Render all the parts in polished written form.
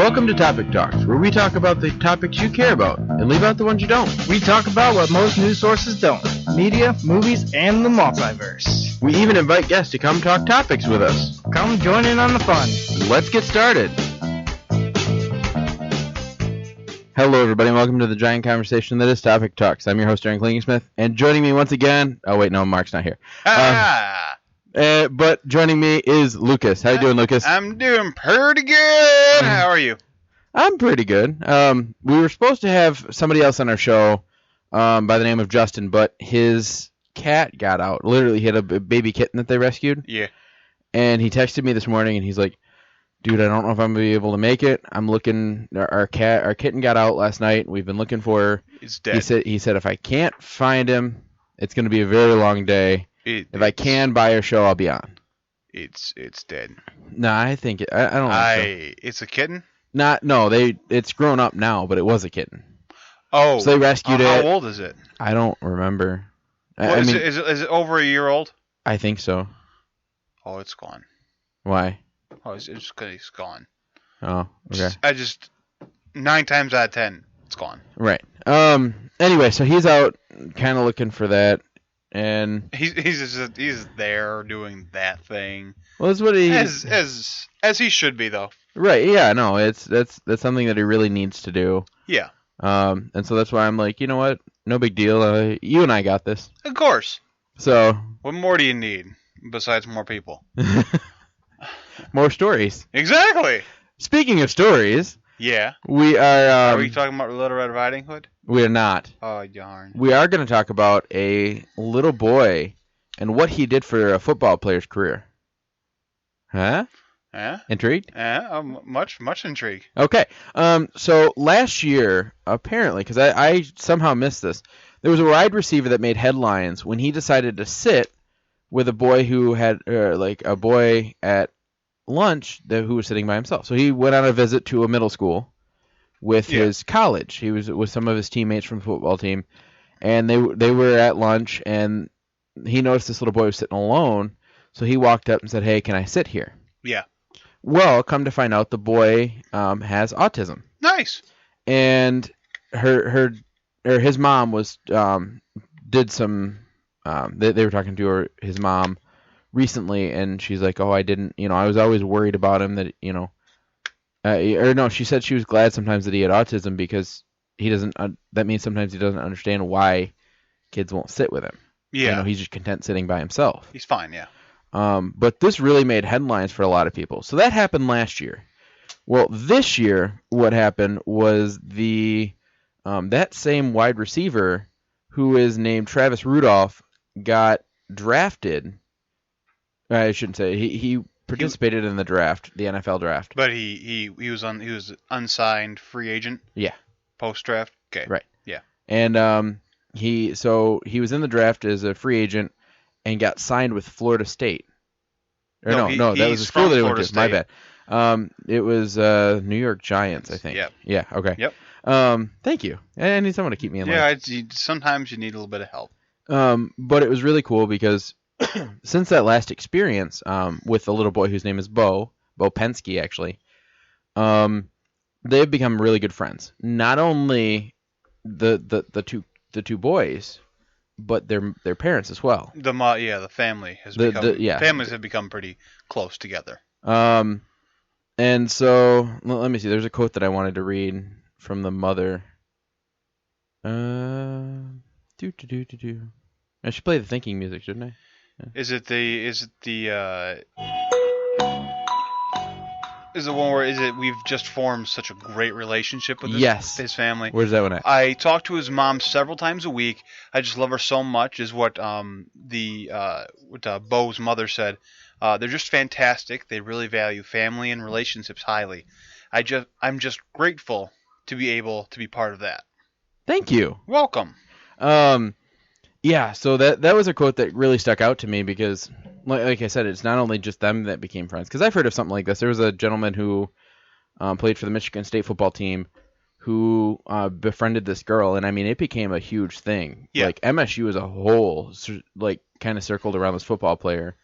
Welcome to Topic Talks, where we talk about the topics you care about and leave out the ones you don't. We talk about what most news sources don't. Media, movies, and the multiverse. We even invite guests to come talk topics with us. Come join in on the fun. Let's get started. Hello, everybody, and welcome to the giant conversation that is Topic Talks. I'm your host, Aaron Klingesmith, and joining me once again... Oh, wait, no, Mark's not here. But joining me is Lucas. How you doing, Lucas? I'm doing pretty good. How are you? I'm pretty good. We were supposed to have somebody else on our show by the name of Justin, but his cat got out. Literally, he had a baby kitten that they rescued. Yeah. And he texted me this morning, and he's like, dude, I don't know if I'm going to be able to make it. I'm looking. Our kitten got out last night. We've been looking for her. He's dead. He said if I can't find him, it's going to be a very long day. If I can buy a show, I'll be on. It's dead. No, I think I don't think so. It's a kitten? It's grown up now, but it was a kitten. Oh. So they rescued it. How old is it? I don't remember. Is it over a year old? I think so. Oh, it's gone. Why? Oh, it's just because it's gone. Oh, okay. 9 times out of 10, it's gone. Right. Anyway, so he's out kind of looking for that. And he's there doing that thing. Well, that's what he as he should be, though. Right? Yeah. No, that's something that he really needs to do. Yeah. And so that's why I'm like, you know what? No big deal. You and I got this. Of course. So. What more do you need besides more people? More stories. Exactly. Speaking of stories. Yeah. We are. Are we talking about Little Red Riding Hood? We are not. Oh, darn. We are going to talk about a little boy and what he did for a football player's career. Huh? Yeah. Intrigued? Yeah, I'm much intrigued. Okay. So last year, apparently, because I somehow missed this, there was a wide receiver that made headlines when he decided to sit with a boy who had, a boy at lunch who was sitting by himself. So he went on a visit to a middle school with his college. He was with some of his teammates from the football team, and they were at lunch, and he noticed this little boy was sitting alone, so he walked up and said, "Hey, can I sit here?" Yeah. Well, come to find out, the boy has autism. Nice. And his mom was did some. They were talking to his mom recently, and she's like, "Oh, I didn't. I was always worried about him that she said she was glad sometimes that he had autism because he doesn't. That means sometimes he doesn't understand why kids won't sit with him. Yeah. He's just content sitting by himself. He's fine. Yeah. But this really made headlines for a lot of people. So that happened last year. Well, this year, what happened was that same wide receiver, who is named Travis Rudolph, got drafted. I shouldn't say he participated in the draft, the NFL draft. But he was unsigned free agent. Yeah. Post draft. Okay. Right. Yeah. And he was in the draft as a free agent and got signed with Florida State. That was the school that he went to. My bad. It was New York Giants, I think. Yep. Yeah. Okay. Yep. Thank you. I need someone to keep me in line. Yeah. Sometimes you need a little bit of help. But it was really cool because since that last experience with the little boy whose name is Bo Penske, actually, they've become really good friends. Not only the two boys, but their parents as well. The family has families have become pretty close together. And so let me see. There's a quote that I wanted to read from the mother. I should play the thinking music, shouldn't I? Yeah. Is it the one where we've just formed such a great relationship with his family? Where's that one at? I talk to his mom several times a week. I just love her so much, is what Bo's mother said. They're just fantastic. They really value family and relationships highly. I'm just grateful to be able to be part of that. Thank you. Welcome. Yeah, so that was a quote that really stuck out to me because, like I said, it's not only just them that became friends. Because I've heard of something like this. There was a gentleman who played for the Michigan State football team who befriended this girl, and I mean, it became a huge thing. Yeah. Like MSU as a whole, kind of circled around this football player,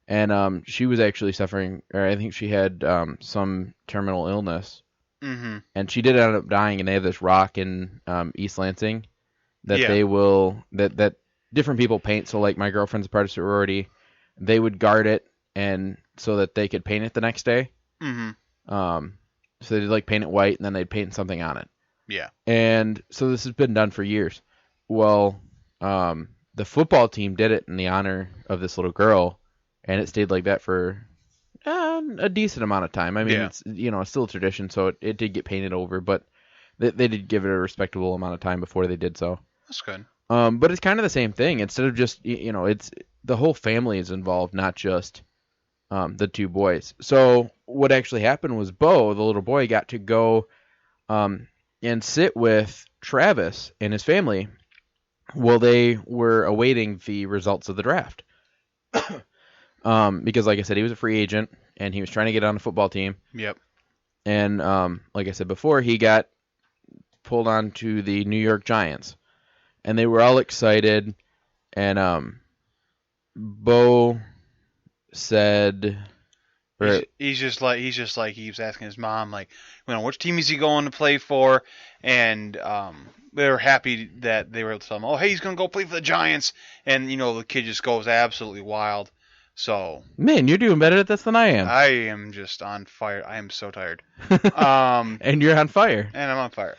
and she was actually suffering, or I think she had some terminal illness, Mm-hmm. and she did end up dying. And they have this rock in East Lansing that Yeah. they will that different people paint. So like my girlfriend's a part of sorority, they would guard it and so that they could paint it the next day. Mm-hmm. So they'd like paint it white and then they'd paint something on it. Yeah. And so this has been done for years. Well, the football team did it in the honor of this little girl, and it stayed like that for a decent amount of time. I mean, Yeah. it's it's still a tradition, so it did get painted over, but they did give it a respectable amount of time before they did so. That's good. But it's kind of the same thing. Instead of just it's the whole family is involved, not just the two boys. So what actually happened was Bo, the little boy, got to go and sit with Travis and his family while they were awaiting the results of the draft. Because, like I said, he was a free agent and he was trying to get on the football team. Yep. And like I said before, he got pulled on to the New York Giants, and they were all excited. And Bo said, He's just like he keeps asking his mom like, which team is he going to play for? And they were happy that they were able to tell him, oh, hey, he's going to go play for the Giants. And the kid just goes absolutely wild. So man, you're doing better at this than I am. I am just on fire. I am so tired. And you're on fire. And I'm on fire.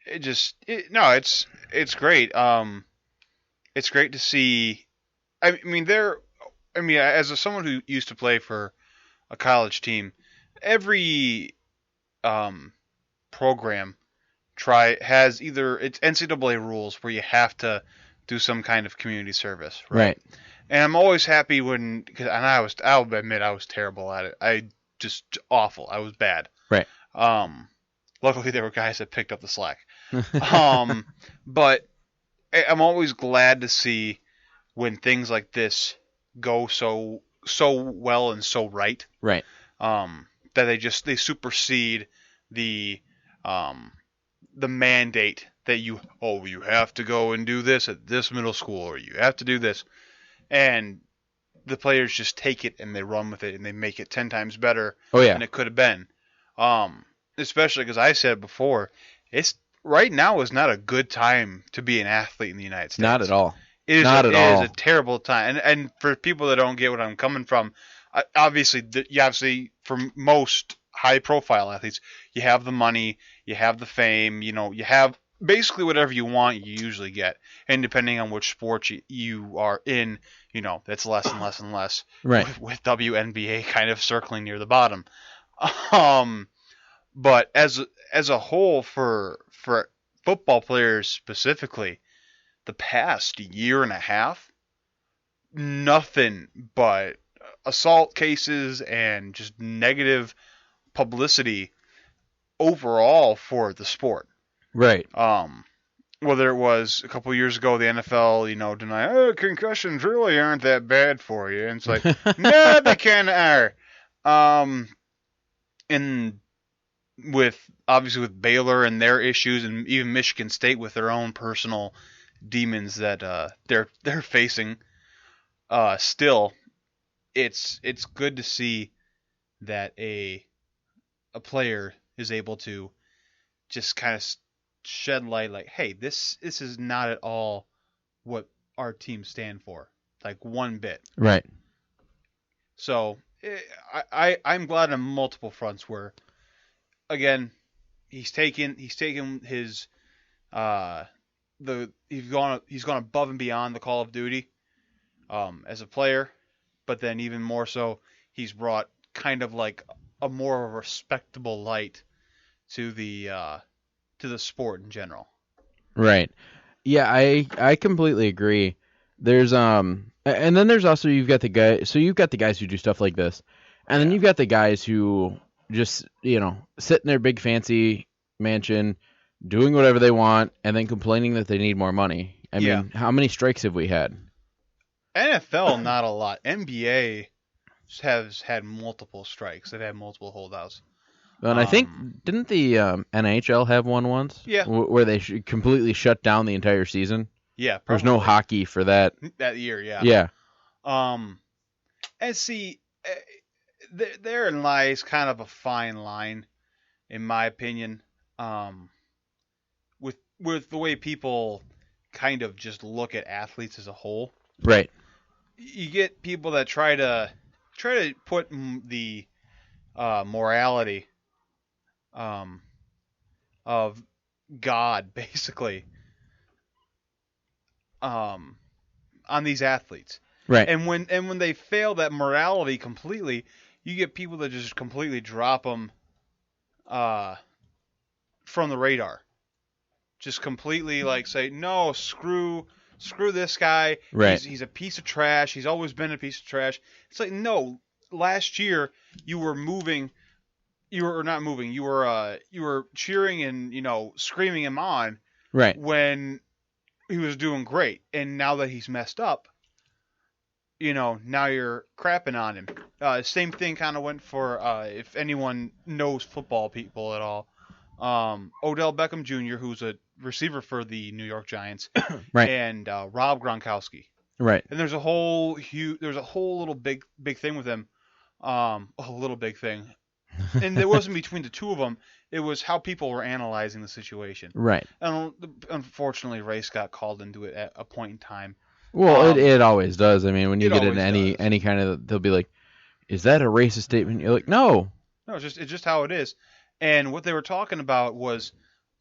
It's great. It's great to see. I mean, as someone who used to play for a college team, every program has either it's NCAA rules where you have to do some kind of community service, right? And I'm always happy I'll admit I was terrible at it. Awful. I was bad. Right. Luckily there were guys that picked up the slack. But I'm always glad to see when things like this go so well and so right. Right. That they supersede the mandate that you have to go and do this at this middle school, or you have to do this, and the players just take it and they run with it and they make it 10 times better than it could have been. Especially because I said before, right now is not a good time to be an athlete in the United States. Not at all. It is a terrible time. And for people that don't get what I'm coming from, obviously for most high-profile athletes, you have the money, you have the fame, you have basically whatever you want, you usually get. And depending on which sport you are in, that's less and less and less. Right. With WNBA kind of circling near the bottom. But as a whole, for football players specifically, the past year and a half, nothing but assault cases and just negative publicity overall for the sport. Right. Whether it was a couple years ago, the NFL, deny, concussions really aren't that bad for you. And it's like, no, they kind of are. And obviously with Baylor and their issues, and even Michigan State with their own personal demons that they're facing, still, it's good to see that a player is able to just kind of shed light, like, hey, this is not at all what our team stand for, like one bit. Right. So I'm glad on multiple fronts where, again, he's taken his he's gone above and beyond the Call of Duty as a player, but then even more so, he's brought kind of like a more respectable light to the sport in general. Right. Yeah, I completely agree. There's and then there's also you've got the guys who do stuff like this, and then you've got the guys who just sit in their big fancy mansion, doing whatever they want, and then complaining that they need more money. I mean, how many strikes have we had? NFL, not a lot. NBA has had multiple strikes. They've had multiple holdouts. And I think, didn't the NHL have one once? Yeah. Where they completely shut down the entire season? Yeah. There's no hockey for that. That year, yeah. Yeah. And see, therein lies kind of a fine line, in my opinion, with the way people kind of just look at athletes as a whole. Right. You get people that try to put the morality of God, basically, on these athletes. Right. And when they fail that morality completely, you get people that just completely drop them from the radar. Just completely say, no, screw this guy. Right. He's a piece of trash. He's always been a piece of trash. It's like, no, last year you were moving. You were not moving. You were cheering and screaming him on. Right. When he was doing great, and now that he's messed up, now you're crapping on him. Same thing kind of went for if anyone knows football people at all. Odell Beckham Jr., who's a receiver for the New York Giants, Right. and Rob Gronkowski. Right. And there's a whole little big thing with him. A little big thing. And it wasn't between the two of them. It was how people were analyzing the situation. Right. And unfortunately, race got called into it at a point in time. Well, it always does. I mean, when you get into always any kind of, they'll be like, "Is that a racist statement?" You're like, "No." No, it's just how it is. And what they were talking about was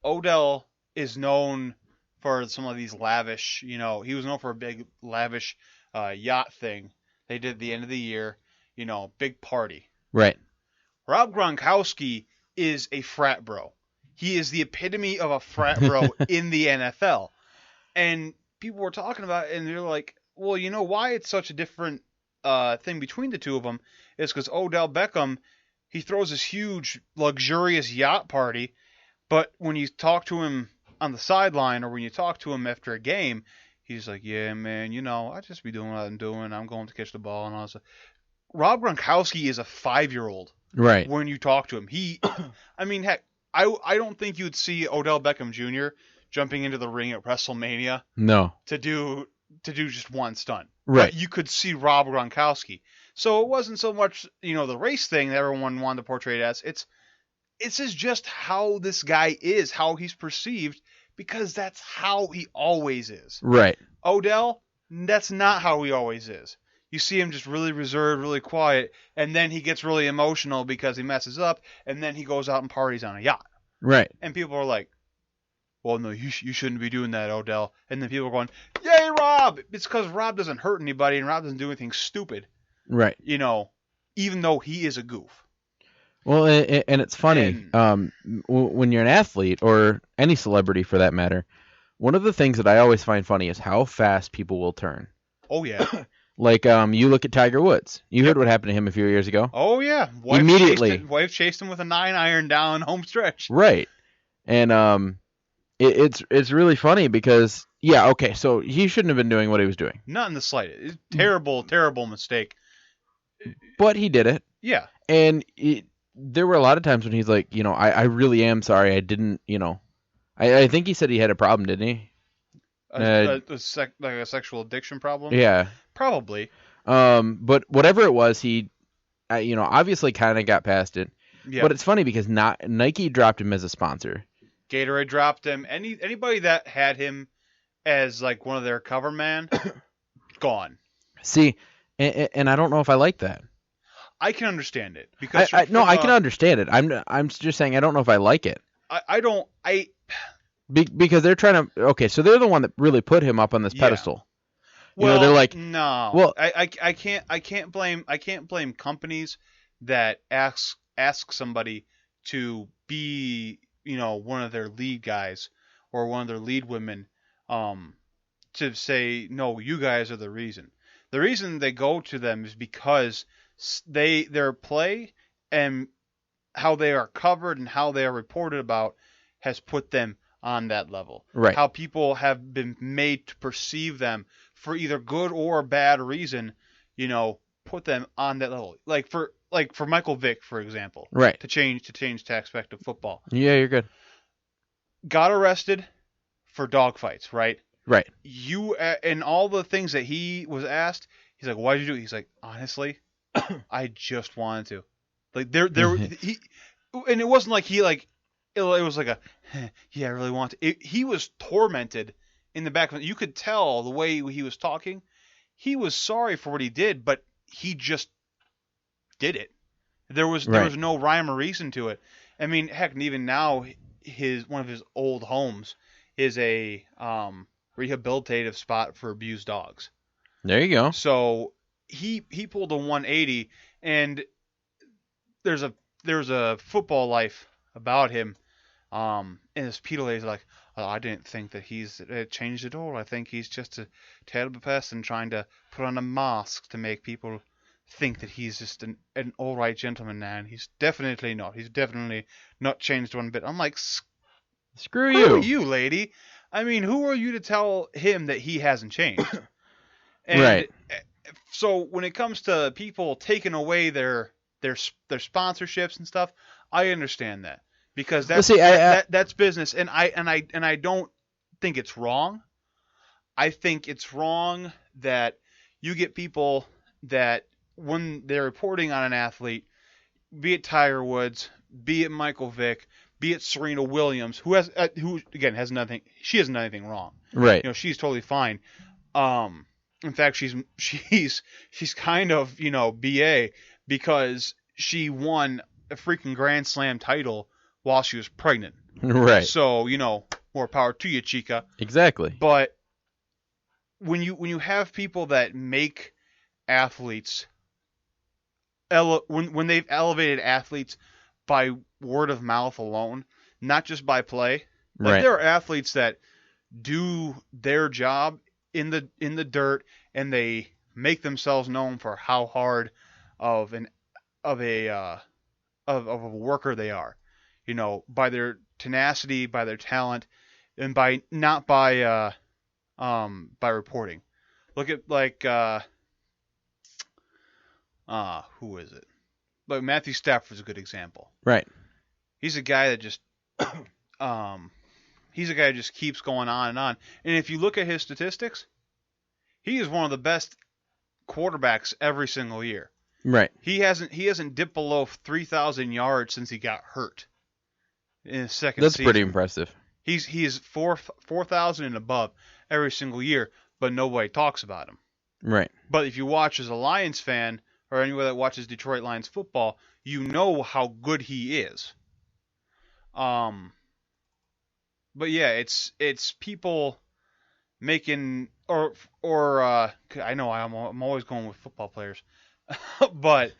Odell is known for some of these lavish, he was known for a big lavish yacht thing they did at the end of the year, big party. Right. Rob Gronkowski is a frat bro. He is the epitome of a frat bro in the NFL. And people were talking about it, and they're like, well, you know why it's such a different thing between the two of them is because Odell Beckham, he throws this huge, luxurious yacht party, but when you talk to him on the sideline or when you talk to him after a game, he's like, yeah, man, I just be doing what I'm doing. I'm going to catch the ball and all that stuff. Rob Gronkowski is a 5-year-old. Right. When you talk to him. I mean, heck, I don't think you'd see Odell Beckham Jr. jumping into the ring at WrestleMania. No. To do just one stunt. Right. But you could see Rob Gronkowski. So it wasn't so much, the race thing that everyone wanted to portray it as. It's just how this guy is, how he's perceived, because that's how he always is. Right. Odell, that's not how he always is. You see him just really reserved, really quiet, and then he gets really emotional because he messes up, and then he goes out and parties on a yacht. Right. And people are like, well, no, you shouldn't be doing that, Odell. And then people are going, yay, Rob! It's because Rob doesn't hurt anybody, and Rob doesn't do anything stupid. Right. Even though he is a goof. Well, and it's funny, when you're an athlete, or any celebrity for that matter, one of the things that I always find funny is how fast people will turn. Oh, yeah. Like, you look at Tiger Woods. You heard what happened to him a few years ago. Oh, yeah. Immediately. Wife chased him with a 9-iron down home stretch. Right. And it's really funny because, yeah, okay, so he shouldn't have been doing what he was doing. Not in the slightest. It's a terrible, terrible mistake. But he did it. Yeah. And there were a lot of times when he's like, I really am sorry. I didn't, I think he said he had a problem, didn't he? Like a sexual addiction problem? Yeah. Probably. But whatever it was, he, obviously kind of got past it. Yeah. But it's funny because Nike dropped him as a sponsor. Gatorade dropped him. Anybody that had him as like one of their cover man, gone. See, and I don't know if I like that. I can understand it because I can understand it. I'm just saying I don't know if I like it. I don't. Because they're trying to. Okay, so they're the one that really put him up on this pedestal. Well, they're like, no. Well, I can't blame companies that ask somebody to be one of their lead guys or one of their lead women to say no, you guys are the reason. The reason they go to them is because their play and how they are covered and how they are reported about has put them on that level. Right. How people have been made to perceive them for either good or bad reason, put them on that level. Like for Michael Vick, for example. Right. To change the aspect of football. Yeah, you're good. Got arrested for dogfights, right? Right. And all the things that he was asked, he's like, why'd you do it? He's like, honestly, I just wanted to. Like he, and it wasn't like he like it was like a yeah, I really want to. He was tormented in the back of it. You could tell the way he was talking. He was sorry for what he did, but he just did it. There was no rhyme or reason to it. I mean, heck, and even now, one of his old homes is a rehabilitative spot for abused dogs. There you go. So he pulled a 180, and there's a football life about him. And this Peter is like, oh, I didn't think that he's changed at all. I think he's just a terrible person trying to put on a mask to make people think that he's just an all right gentleman now, and he's definitely not. He's definitely not changed one bit. I'm like, screw you, lady. I mean, who are you to tell him that he hasn't changed? And right. So when it comes to people taking away their sponsorships and stuff, I understand that because that's business, and I don't think it's wrong. I think it's wrong that you get people that when they're reporting on an athlete, be it Tiger Woods, be it Michael Vick, be it Serena Williams, who again has nothing, she hasn't done anything wrong. Right. You know, she's totally fine. In fact, she's kind of, you know, BA because she won a freaking Grand Slam title while she was pregnant. Right. So, you know, more power to you, chica. Exactly. But when you have people that make athletes when they've elevated athletes by word of mouth alone, not just by play. Like right. There are athletes that do their job in the dirt, and they make themselves known for how hard of a worker they are. You know, by their tenacity, by their talent, and not by reporting. Look at like who is it? Like Matthew Stafford's a good example. Right. He's a guy that just keeps going on and on. And if you look at his statistics, he is one of the best quarterbacks every single year. Right. He hasn't dipped below 3,000 yards since he got hurt in his second season. That's pretty impressive. He is 4,000 and above every single year, but nobody talks about him. Right. But if you watch as a Lions fan or anyone that watches Detroit Lions football, you know how good he is. But yeah, it's people making or I know I'm always going with football players, but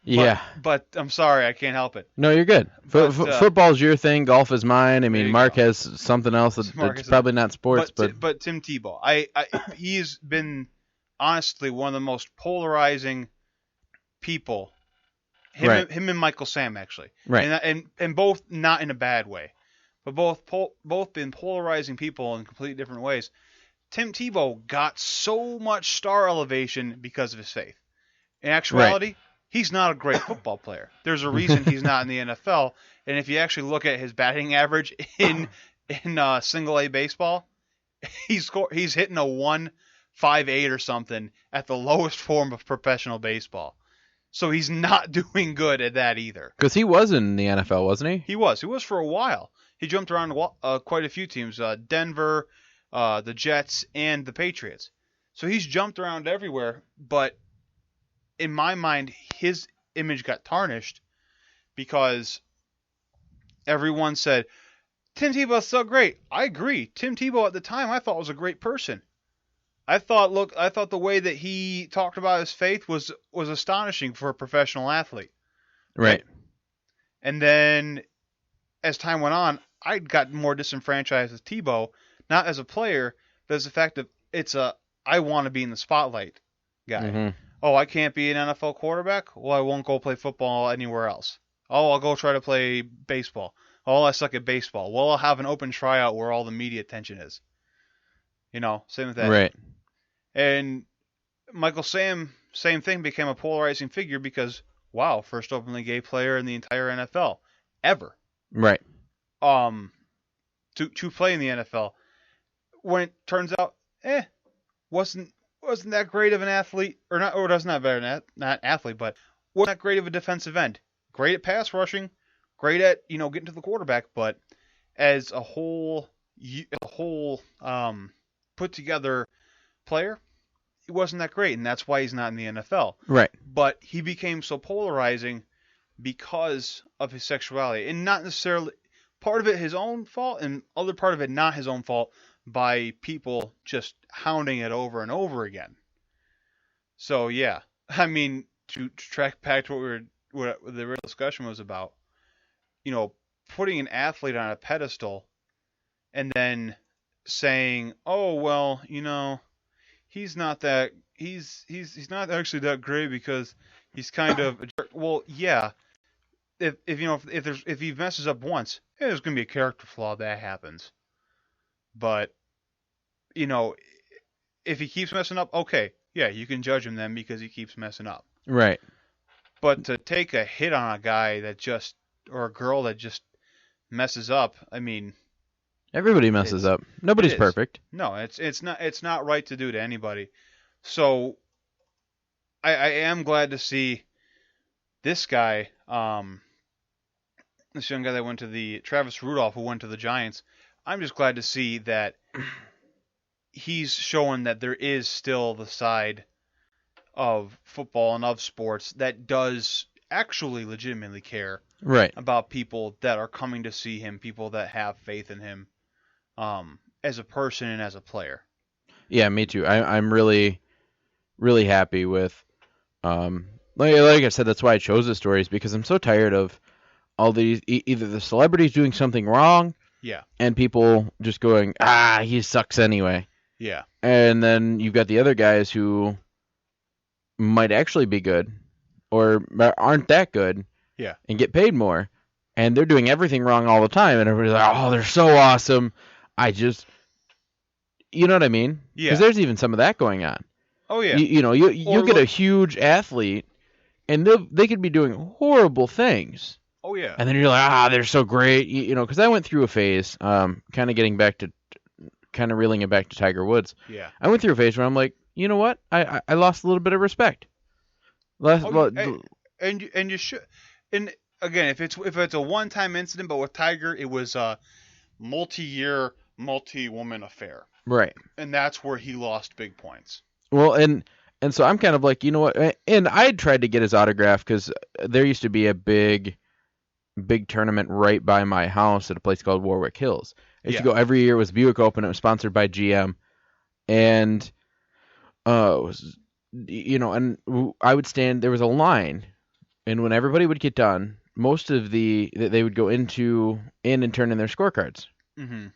I'm sorry, I can't help it. No, you're good. Football's your thing. Golf is mine. I mean, Mark has something else that's probably not sports, but Tim Tebow, he's been honestly one of the most polarizing people. Him and Michael Sam actually, right? And both not in a bad way, but both been polarizing people in completely different ways. Tim Tebow got so much star elevation because of his faith. In actuality, he's not a great football player. There's a reason he's not in the NFL. And if you actually look at his batting average in single A baseball, he's hitting a 1.58 or something at the lowest form of professional baseball. So he's not doing good at that either. Because he was in the NFL, wasn't he? He was for a while. He jumped around quite a few teams, Denver, the Jets, and the Patriots. So he's jumped around everywhere, but in my mind, his image got tarnished because everyone said, Tim Tebow's so great. I agree. Tim Tebow at the time I thought was a great person. I thought the way that he talked about his faith was astonishing for a professional athlete. Right. And then as time went on, I got more disenfranchised with Tebow, not as a player, but as the fact that I want to be in the spotlight guy. Mm-hmm. Oh, I can't be an NFL quarterback? Well, I won't go play football anywhere else. Oh, I'll go try to play baseball. Oh, I suck at baseball. Well, I'll have an open tryout where all the media attention is. You know, same with that. Right. And Michael Sam, same thing, became a polarizing figure because, wow, first openly gay player in the entire NFL. Ever. Right. To play in the NFL. When it turns out, wasn't wasn't that great of an athlete, or does not better than not athlete, but wasn't that great of a defensive end. Great at pass rushing, great at getting to the quarterback, but as a whole put together player, he wasn't that great, and that's why he's not in the NFL. Right. But he became so polarizing because of his sexuality, and not necessarily part of it his own fault, and other part of it not his own fault by people just hounding it over and over again. So yeah, I mean, to track back to what the real discussion was about, putting an athlete on a pedestal and then saying, "Oh well, he's not not actually that great because he's kind of a jerk." Well, yeah, if he messes up once, there's gonna be a character flaw that happens. But if he keeps messing up, okay, yeah, you can judge him then because he keeps messing up. Right. But to take a hit on a guy or a girl that just messes up, I mean, Everybody messes up. Nobody's perfect. No, it's not right to do to anybody. So I am glad to see this guy, this young guy that went to the Travis Rudolph who went to the Giants. I'm just glad to see that he's showing that there is still the side of football and of sports that does actually legitimately care about people that are coming to see him, people that have faith in him as a person and as a player. Yeah, me too. I'm really, really happy with, like I said, that's why I chose the stories, because I'm so tired of all these, either the celebrities doing something wrong, yeah, and people just going, he sucks anyway. Yeah. And then you've got the other guys who might actually be good or aren't that good, yeah, and get paid more, and they're doing everything wrong all the time, and everybody's like, oh, they're so awesome. You know what I mean? Yeah. Because there's even some of that going on. Oh yeah. You get a huge athlete, and they could be doing horrible things. Oh yeah. And then you're like, they're so great, because I went through a phase, kind of reeling it back to Tiger Woods. Yeah. I went through a phase where I'm like, you know what? I lost a little bit of respect. And you should. And again, if it's a one-time incident, but with Tiger, it was a multi-year, multi-woman affair. Right. And that's where he lost big points. Well, and so I'm kind of like, you know what? And I tried to get his autograph because there used to be a big tournament right by my house at a place called Warwick Hills. I used to go every year. It was Buick Open. It was sponsored by GM, and and I would stand. There was a line, and when everybody would get done, most of they would go in and turn in their scorecards. Mm-hmm.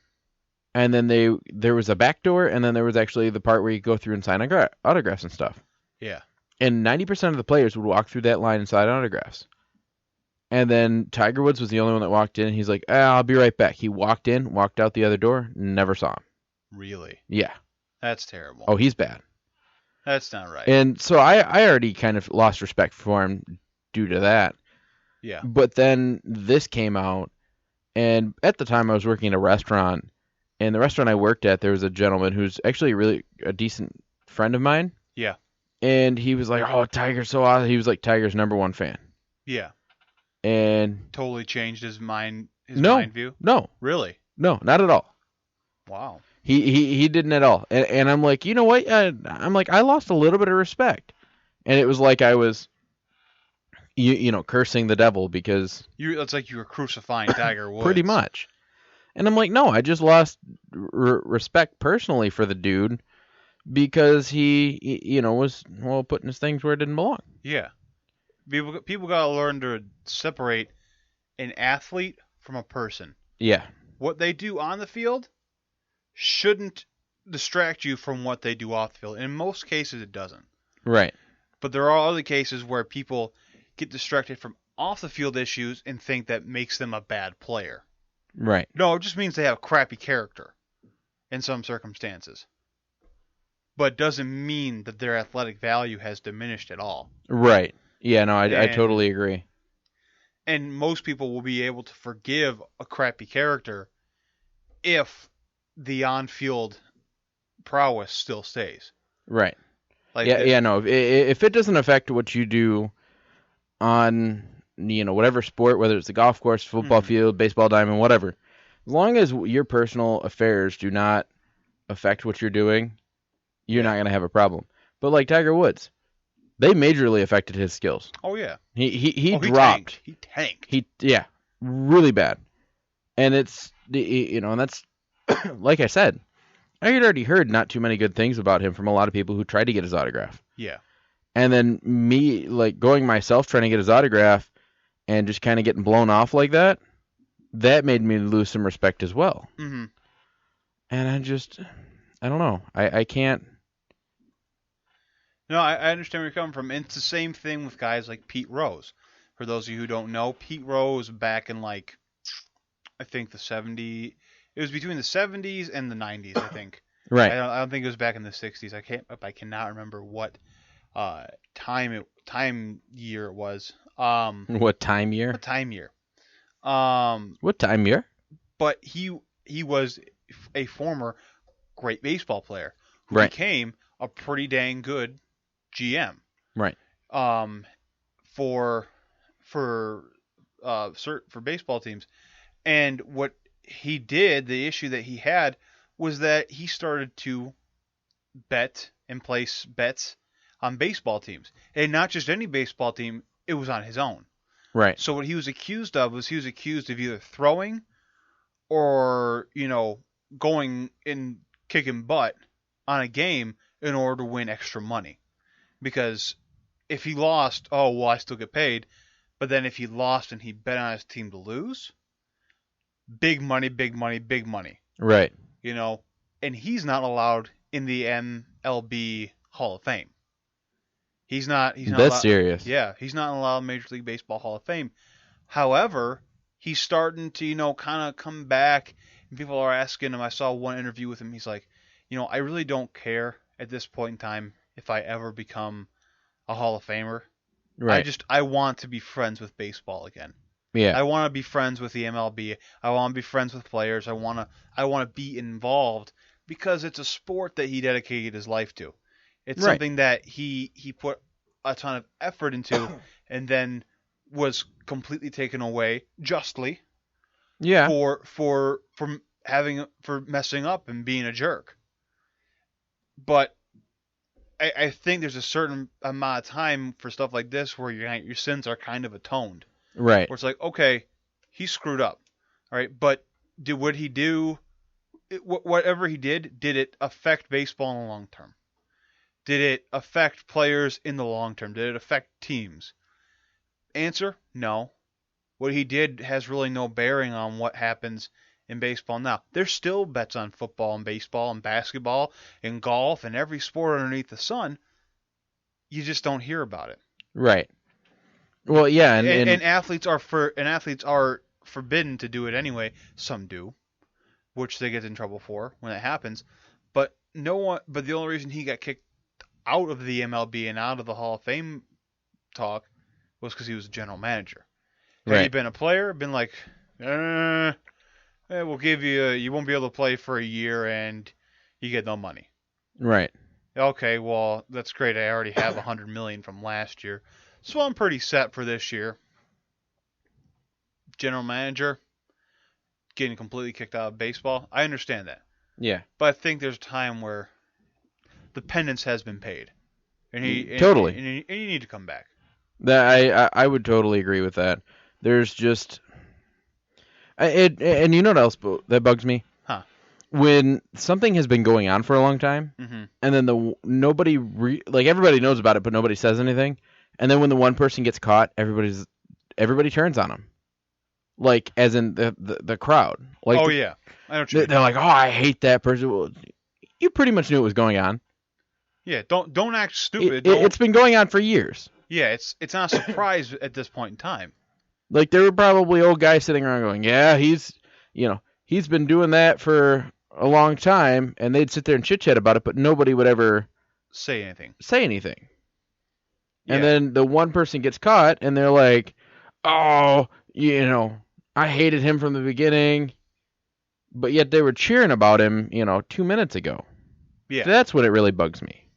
And then there was a back door, and then there was actually the part where you go through and sign autographs and stuff. Yeah. And 90% of the players would walk through that line and sign autographs. And then Tiger Woods was the only one that walked in. He's like, I'll be right back. He walked in, walked out the other door, never saw him. Really? Yeah. That's terrible. Oh, he's bad. That's not right. And so I already kind of lost respect for him due to that. Yeah. But then this came out, and at the time I was working at a restaurant, and the restaurant I worked at, there was a gentleman who's actually really a decent friend of mine. Yeah. And he was like, oh, Tiger's so awesome. He was like Tiger's #1 fan. Yeah. And totally changed his mind view? No. Really? No, not at all. Wow. He didn't at all. And I'm like, you know what? I'm like, I lost a little bit of respect. And it was like I was, cursing the devil because... It's like you were crucifying Tiger Woods. Pretty much. And I'm like, no, I just lost respect personally for the dude because he was, putting his things where it didn't belong. Yeah. People got to learn to separate an athlete from a person. Yeah. What they do on the field shouldn't distract you from what they do off the field. In most cases, it doesn't. Right. But there are other cases where people get distracted from off the field issues and think that makes them a bad player. Right. No, it just means they have crappy character in some circumstances. But doesn't mean that their athletic value has diminished at all. Right. Yeah, no, I totally agree. And most people will be able to forgive a crappy character if the on-field prowess still stays. Right. Like No. If it doesn't affect what you do on, whatever sport, whether it's the golf course, football field, baseball diamond, whatever, as long as your personal affairs do not affect what you're doing, you're not going to have a problem. But like Tiger Woods, they majorly affected his skills. Oh yeah. He dropped. He tanked. Really bad. And it's and that's like I said, I had already heard not too many good things about him from a lot of people who tried to get his autograph. Yeah. And then me like going myself trying to get his autograph and just kind of getting blown off like that made me lose some respect as well. Mm-hmm. And I don't know. I can't. No, I understand where you're coming from. And it's the same thing with guys like Pete Rose. For those of you who don't know, Pete Rose back in like, I think the 70s. It was between the 70s and the 90s, I think. Right. I don't think it was back in the 60s. I cannot remember what time year it was. What time year? What time year? What time year? But he was a former great baseball player who Right. became a pretty dang good GM. Right. For baseball teams, and what he did, the issue that he had was that he started to bet and place bets on baseball teams, and not just any baseball team. It was on his own. Right. So what he was accused of either throwing or going and kicking butt on a game in order to win extra money. Because if he lost, oh, well, I still get paid. But then if he lost and he bet on his team to lose, big money, big money, big money. Right. And he's not allowed in the MLB Hall of Fame. He's not That's allowed, serious. Yeah, he's not allowed in Major League Baseball Hall of Fame. However, he's starting to, kind of come back. And people are asking him, I saw one interview with him, he's like, I really don't care at this point in time if I ever become a Hall of Famer. Right. I want to be friends with baseball again. Yeah. I want to be friends with the MLB. I want to be friends with players. I want to be involved because it's a sport that he dedicated his life to. It's Right. something that he put a ton of effort into and then was completely taken away justly. Yeah. For messing up and being a jerk. But I think there's a certain amount of time for stuff like this where your sins are kind of atoned. Right. Where it's like, okay, he screwed up, all right, but whatever he did it affect baseball in the long term? Did it affect players in the long term? Did it affect teams? Answer, no. What he did has really no bearing on what happens in baseball now. There's still bets on football and baseball and basketball and golf and every sport underneath the sun. You just don't hear about it. Right. Well, yeah, and athletes are forbidden to do it anyway. Some do, which they get in trouble for when it happens. But the only reason he got kicked out of the MLB and out of the Hall of Fame talk was because he was a general manager. Had he been a player, been like, we'll give you won't be able to play for a year and you get no money. Right. Okay, well, that's great. I already have $100 million from last year. So I'm pretty set for this year. General manager, getting completely kicked out of baseball. I understand that. Yeah. But I think there's a time where the penance has been paid. And Totally. And you need to come back. I would totally agree with that. There's just... and you know what else that bugs me? Huh. When something has been going on for a long time, Mm-hmm. and then everybody knows about it, but nobody says anything. And then when the one person gets caught, everybody turns on him. Like, as in the crowd. Like, Oh, yeah. I know what you mean. they're like, oh, I hate that person. Well, you pretty much knew what was going on. Yeah, don't act stupid. It's been going on for years. Yeah, it's not a surprise at this point in time. Like, there were probably old guys sitting around going, yeah, he's been doing that for a long time, and they'd sit there and chit-chat about it, but nobody would ever Say anything. And Yeah. then the one person gets caught, and they're like, oh, I hated him from the beginning, but yet they were cheering about him, 2 minutes ago. Yeah. That's what it really bugs me.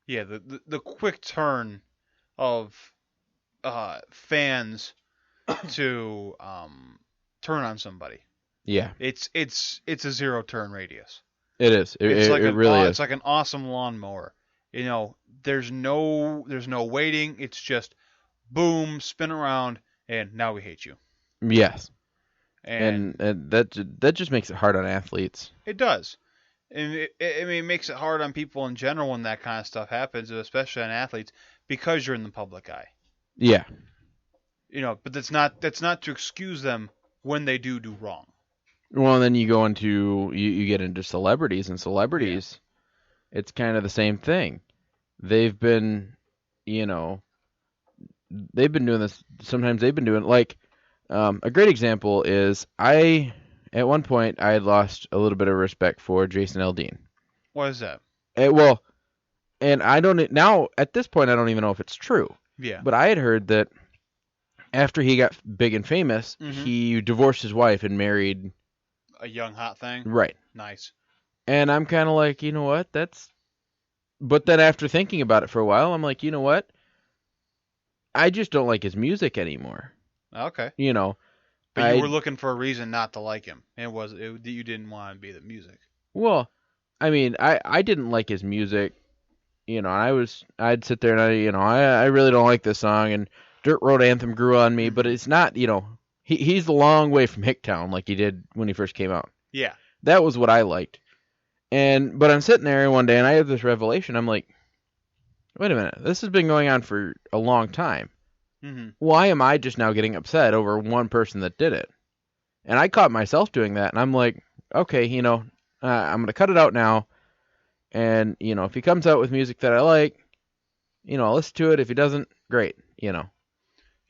Yeah, the quick turn of fans to turn on somebody. Yeah, It's a zero turn radius. it is. It really is. It's like an awesome lawnmower. You know, there's no waiting. It's just boom, spin around, and now we hate you. Yes, And and that just makes it hard on athletes. it does. And it makes it hard on people in general when that kind of stuff happens, especially on athletes, because you're in the public eye. Yeah, You know, but that's not to excuse them when they do wrong. well, and then you go into you get into celebrities, and celebrities, it's kind of the same thing. They've been, you know, they've been doing this. Sometimes they've been doing like a great example is at one point I had lost a little bit of respect for Jason Aldean. What is that? Well, and I don't now at this point I don't even know if it's true. Yeah. But I had heard that after he got big and famous, he divorced his wife and married A young hot thing? right. Nice. And I'm kind of like, you know what? But then after thinking about it for a while, I'm like, you know what? I just don't like his music anymore. Okay. You know, But you were looking for a reason not to like him. You didn't want to be the music. well, I mean, I didn't like his music. You know, I'd sit there and I really don't like this song, and Dirt Road Anthem grew on me, but it's not, you know, he's a long way from Hicktown like he did when he first came out. Yeah. That was what I liked. But I'm sitting there one day and I have this revelation. I'm like, wait a minute, this has been going on for a long time. Mm-hmm. Why am I just now getting upset over one person that did it? And I caught myself doing that, and I'm like, okay, you know, I'm going to cut it out now. And, you know, if he comes out with music that I like, you know, I'll listen to it. If he doesn't, great, you know.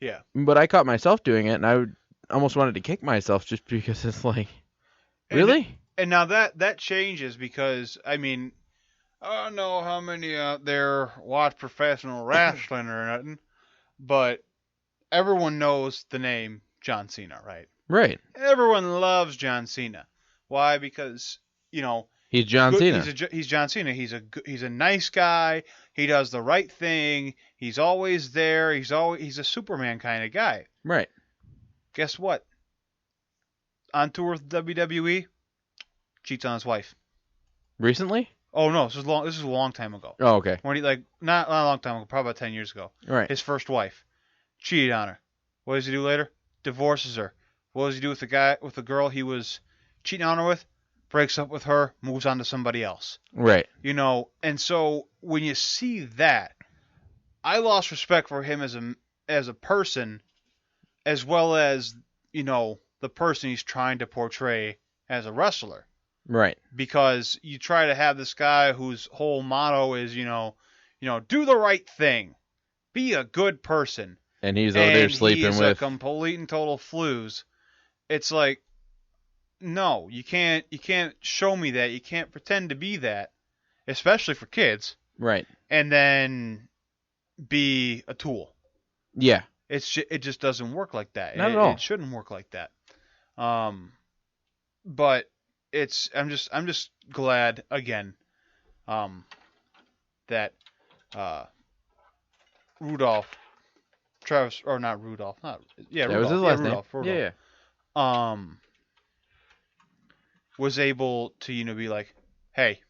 Yeah. But I caught myself doing it, and I almost wanted to kick myself just because it's like, really? And now that changes because, I mean, I don't know how many out there watch professional wrestling or nothing, but everyone knows the name John Cena, right? Right. Everyone loves John Cena. Why? Because, you know, He's John Cena. He's John Cena. He's a nice guy. He does the right thing. He's always there. He's a Superman kind of guy. Right. Guess what? On tour with WWE, cheats on his wife. Recently? Oh no, this is a long time ago. Oh, okay. When he not a long time ago, probably about 10 years ago. Right. His first wife cheated on her. What does he do later? Divorces her. What does he do with the girl he was cheating on her with? Breaks up with her, moves on to somebody else. Right. You know, and so when you see that, I lost respect for him as a person, as well as, you know, the person he's trying to portray as a wrestler. Right. Because you try to have this guy whose whole motto is, you know, do the right thing, be a good person. And he's out there sleeping with. He's a complete and total flooze. It's like, no, you can't show me that. You can't pretend to be that, especially for kids. Right. And then be a tool. Yeah. It just doesn't work like that. Not at all. It shouldn't work like that. But I'm just glad again, that Rudolph, Travis, or not Rudolph, not yeah, That Rudolph, was his last Rudolph, name. Rudolph. Yeah. Was able to, you know, be like, hey,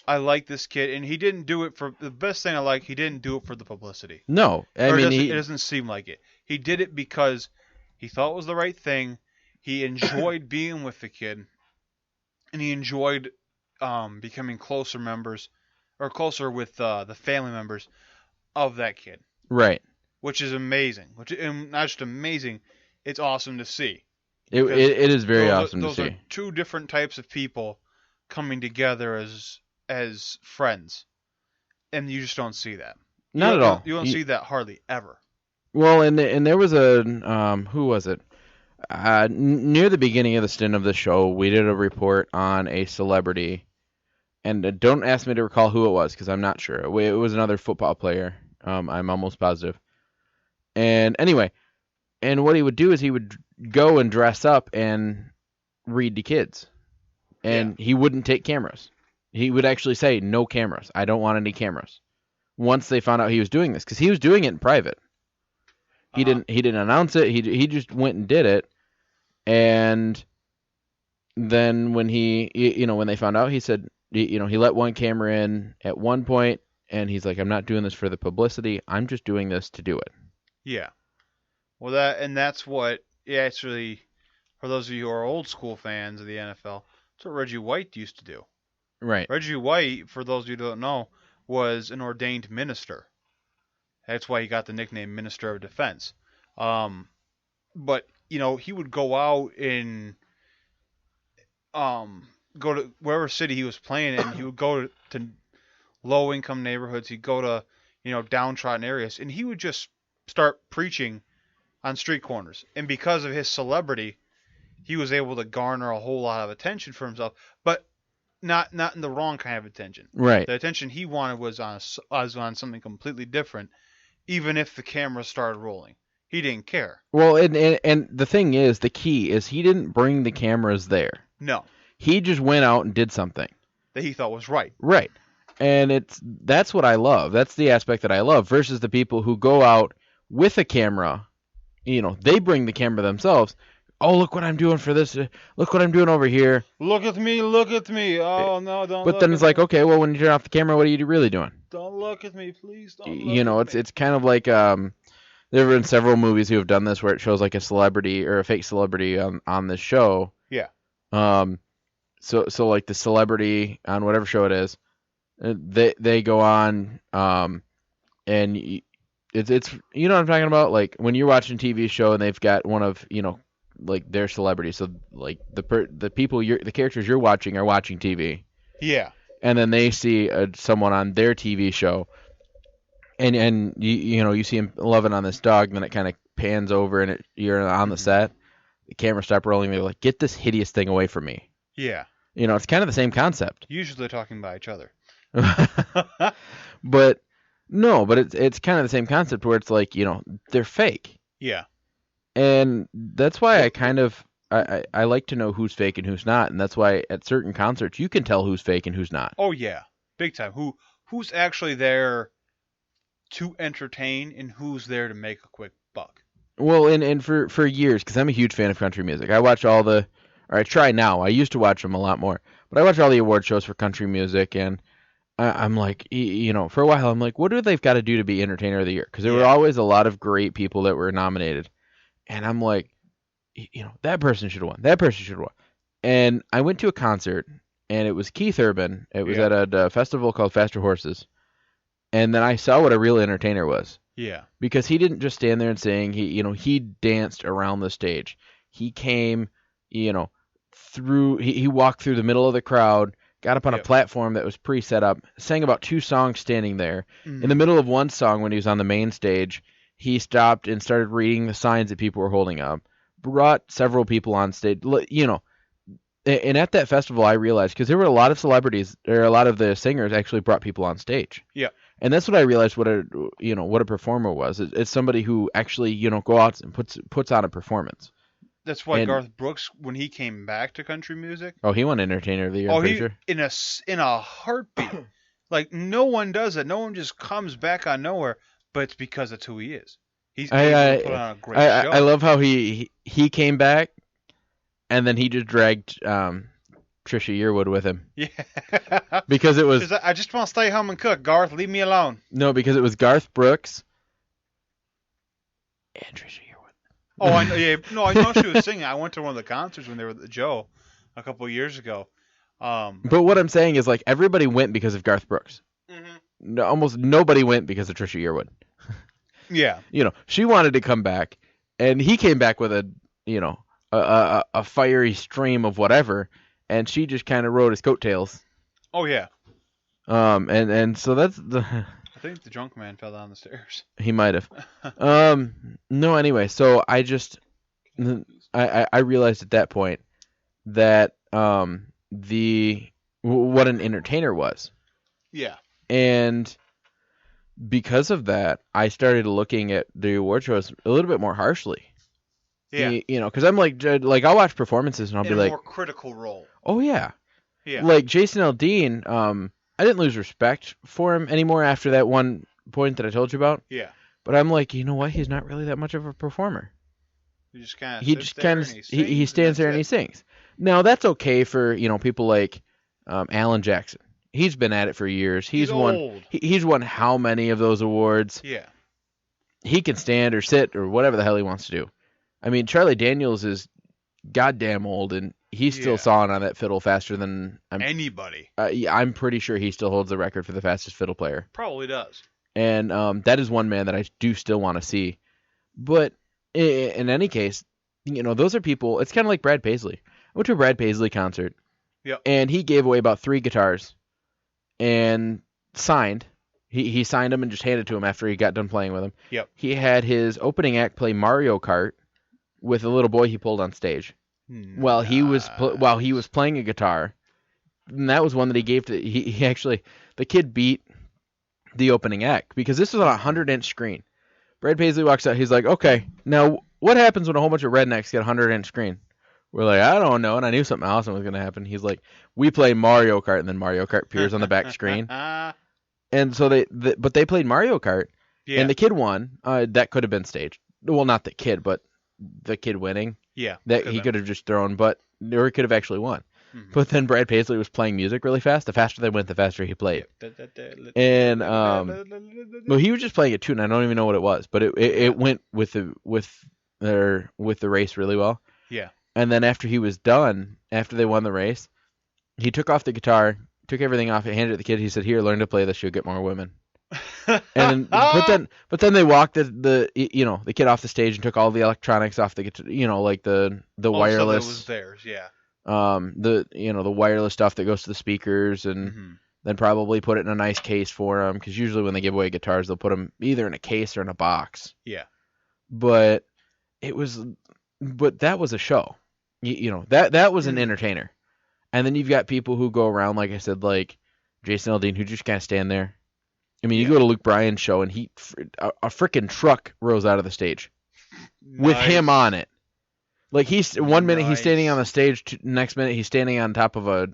I like this kid, and he didn't do it for the best thing I like. He didn't do it for the publicity. No, I mean it doesn't seem like it. He did it because he thought it was the right thing. He enjoyed being with the kid, and he enjoyed becoming closer with the family members of that kid. Right. Which is amazing. And not just amazing, it's awesome to see. It is very awesome to see. Those are two different types of people coming together as friends, and you just don't see that. Not at all. You don't see that hardly ever. Well, and there was a who was it? Near the beginning of the stint of the show, we did a report on a celebrity, and don't ask me to recall who it was because I'm not sure. It was another football player. I'm almost positive. And anyway, and what he would do is he would go and dress up and read to kids, and he wouldn't take cameras. He would actually say, no cameras. I don't want any cameras. Once they found out he was doing this, because he was doing it in private. He didn't announce it. He just went and did it. And then when when they found out, he said, he let one camera in at one point, and he's like, I'm not doing this for the publicity. I'm just doing this to do it. Yeah. Well, that's what actually, for those of you who are old school fans of the NFL, that's what Reggie White used to do. Right. Reggie White, for those of you who don't know, was an ordained minister. That's why he got the nickname Minister of Defense. But he would go out and go to wherever city he was playing in. He would go to low-income neighborhoods. He'd go to downtrodden areas, and he would just start preaching on street corners. And because of his celebrity, he was able to garner a whole lot of attention for himself, but not in the wrong kind of attention. Right. The attention he wanted was on something completely different, even if the camera started rolling. He didn't care. Well, and the thing is, the key is he didn't bring the cameras there. No. He just went out and did something that he thought was right. Right. And that's what I love. That's the aspect that I love versus the people who go out with a camera. They bring the camera themselves. Oh, look what I'm doing for this. Look what I'm doing over here. Look at me. Look at me. Oh, no, don't But then it's like, okay, well, when you turn off the camera, what are you really doing? Don't look at me, please. Don't look at me. It's kind of like there have been several movies who have done this where it shows like a celebrity or a fake celebrity on this show. Yeah. So like the celebrity on whatever show it is, they go on and it's what I'm talking about, like when you're watching a TV show and they've got one of like their celebrity, so like the people the characters you're watching are watching TV. Yeah. And then they see someone on their TV show, and you see him loving on this dog, and then it kind of pans over and you're on the set, the camera stop rolling, they're like, get this hideous thing away from me. Yeah. It's kind of the same concept. Usually they're talking about each other. But it's kind of the same concept where it's like, they're fake. Yeah. And that's why I like to know who's fake and who's not, and that's why at certain concerts you can tell who's fake and who's not. Oh yeah, big time. Who's actually there to entertain and who's there to make a quick buck? Well, and for years, because I'm a huge fan of country music, I watch I try now. I used to watch them a lot more, but I watch all the award shows for country music, and I'm like, for a while, I'm like, what do they've got to do to be Entertainer of the Year? Because there were always a lot of great people that were nominated, and I'm like, that person should have won. That person should have won. And I went to a concert, and it was Keith Urban. It was at a festival called Faster Horses. And then I saw what a real entertainer was. Yeah. Because he didn't just stand there and sing. He danced around the stage. He came, through. He walked through the middle of the crowd, got up on a platform that was pre-set up, sang about 2 songs standing there. Mm-hmm. In the middle of one song, when he was on the main stage, he stopped and started reading the signs that people were holding up. Brought several people on stage, and at that festival I realized, because there were a lot of celebrities, or a lot of the singers actually brought people on stage. Yeah. And that's what I realized what a performer was. It's somebody who actually, go out and puts on a performance. That's why Garth Brooks, when he came back to country music. Oh, he won Entertainer of the Year. Oh, in a heartbeat. Like no one does it. No one just comes back on nowhere, but it's because that's who he is. He's put on a great show. I love how he came back, and then he just dragged Trisha Yearwood with him. Yeah. Because it was... I just want to stay home and cook, Garth. Leave me alone. No, because it was Garth Brooks and Trisha Yearwood. Oh, I know. Yeah, no, I know she was singing. I went to one of the concerts when they were at the Joe a couple of years ago. But what I'm saying is, like, everybody went because of Garth Brooks. Mm-hmm. No, almost nobody went because of Trisha Yearwood. Yeah. She wanted to come back, and he came back with a fiery stream of whatever, and she just kind of rode his coattails. Oh yeah. And so that's the. I think the drunk man fell down the stairs. He might have. No, anyway, so I realized at that point that what an entertainer was. Yeah. And because of that, I started looking at the award shows a little bit more harshly. Yeah. Because I'm like I'll watch performances and I'll be like, a more critical role. Oh yeah. Yeah. Like Jason Aldean, I didn't lose respect for him anymore after that one point that I told you about. Yeah. But I'm like, you know what? He's not really that much of a performer. He just kind of He sits just there kind and of he sings. he stands there and he sings. Now that's okay for people like Alan Jackson. He's been at it for years. He's won. old. He's won how many of those awards? Yeah. He can stand or sit or whatever the hell he wants to do. I mean, Charlie Daniels is goddamn old, and he's still sawing on that fiddle faster than anybody. Yeah, I'm pretty sure he still holds the record for the fastest fiddle player. Probably does. And that is one man that I do still want to see. But in any case, those are people. It's kind of like Brad Paisley. I went to a Brad Paisley concert, and he gave away about 3 guitars, and signed. He signed them and just handed to him after he got done playing with them. Yep. He had his opening act play Mario Kart with a little boy he pulled on stage while he was playing a guitar. And that was one that he gave to he actually the kid beat the opening act because this was on a 100-inch screen. Brad Paisley walks out. He's like, "Okay, now what happens when a whole bunch of rednecks get a 100-inch screen?" We're like, "I don't know," and I knew something awesome was going to happen. He's like, "We play Mario Kart," and then Mario Kart appears on the back screen. And so they played Mario Kart, and the kid won. That could have been staged. Well, not the kid, but the kid winning. Yeah. That he could have just thrown, or he could have actually won. Mm-hmm. But then Brad Paisley was playing music really fast. The faster they went, the faster he played. And well, he was just playing a tune. I don't even know what it was, but it went with the race really well. Yeah. And then after he was done, after they won the race, he took off the guitar, took everything off, and handed it to the kid. He said, "Here, learn to play this. You'll get more women." And but then they walked the kid off the stage and took all the electronics off the guitar, like the wireless. That was theirs, yeah. The wireless stuff that goes to the speakers, and then probably put it in a nice case for them, because usually when they give away guitars, they'll put them either in a case or in a box. Yeah. But that was a show. That was an entertainer. And then you've got people who go around, like I said, like Jason Aldean, who just kind of stand there. I mean, you go to Luke Bryan's show, and a freaking truck rolls out of the stage with him on it. Like one minute he's standing on the stage, next minute he's standing on top of a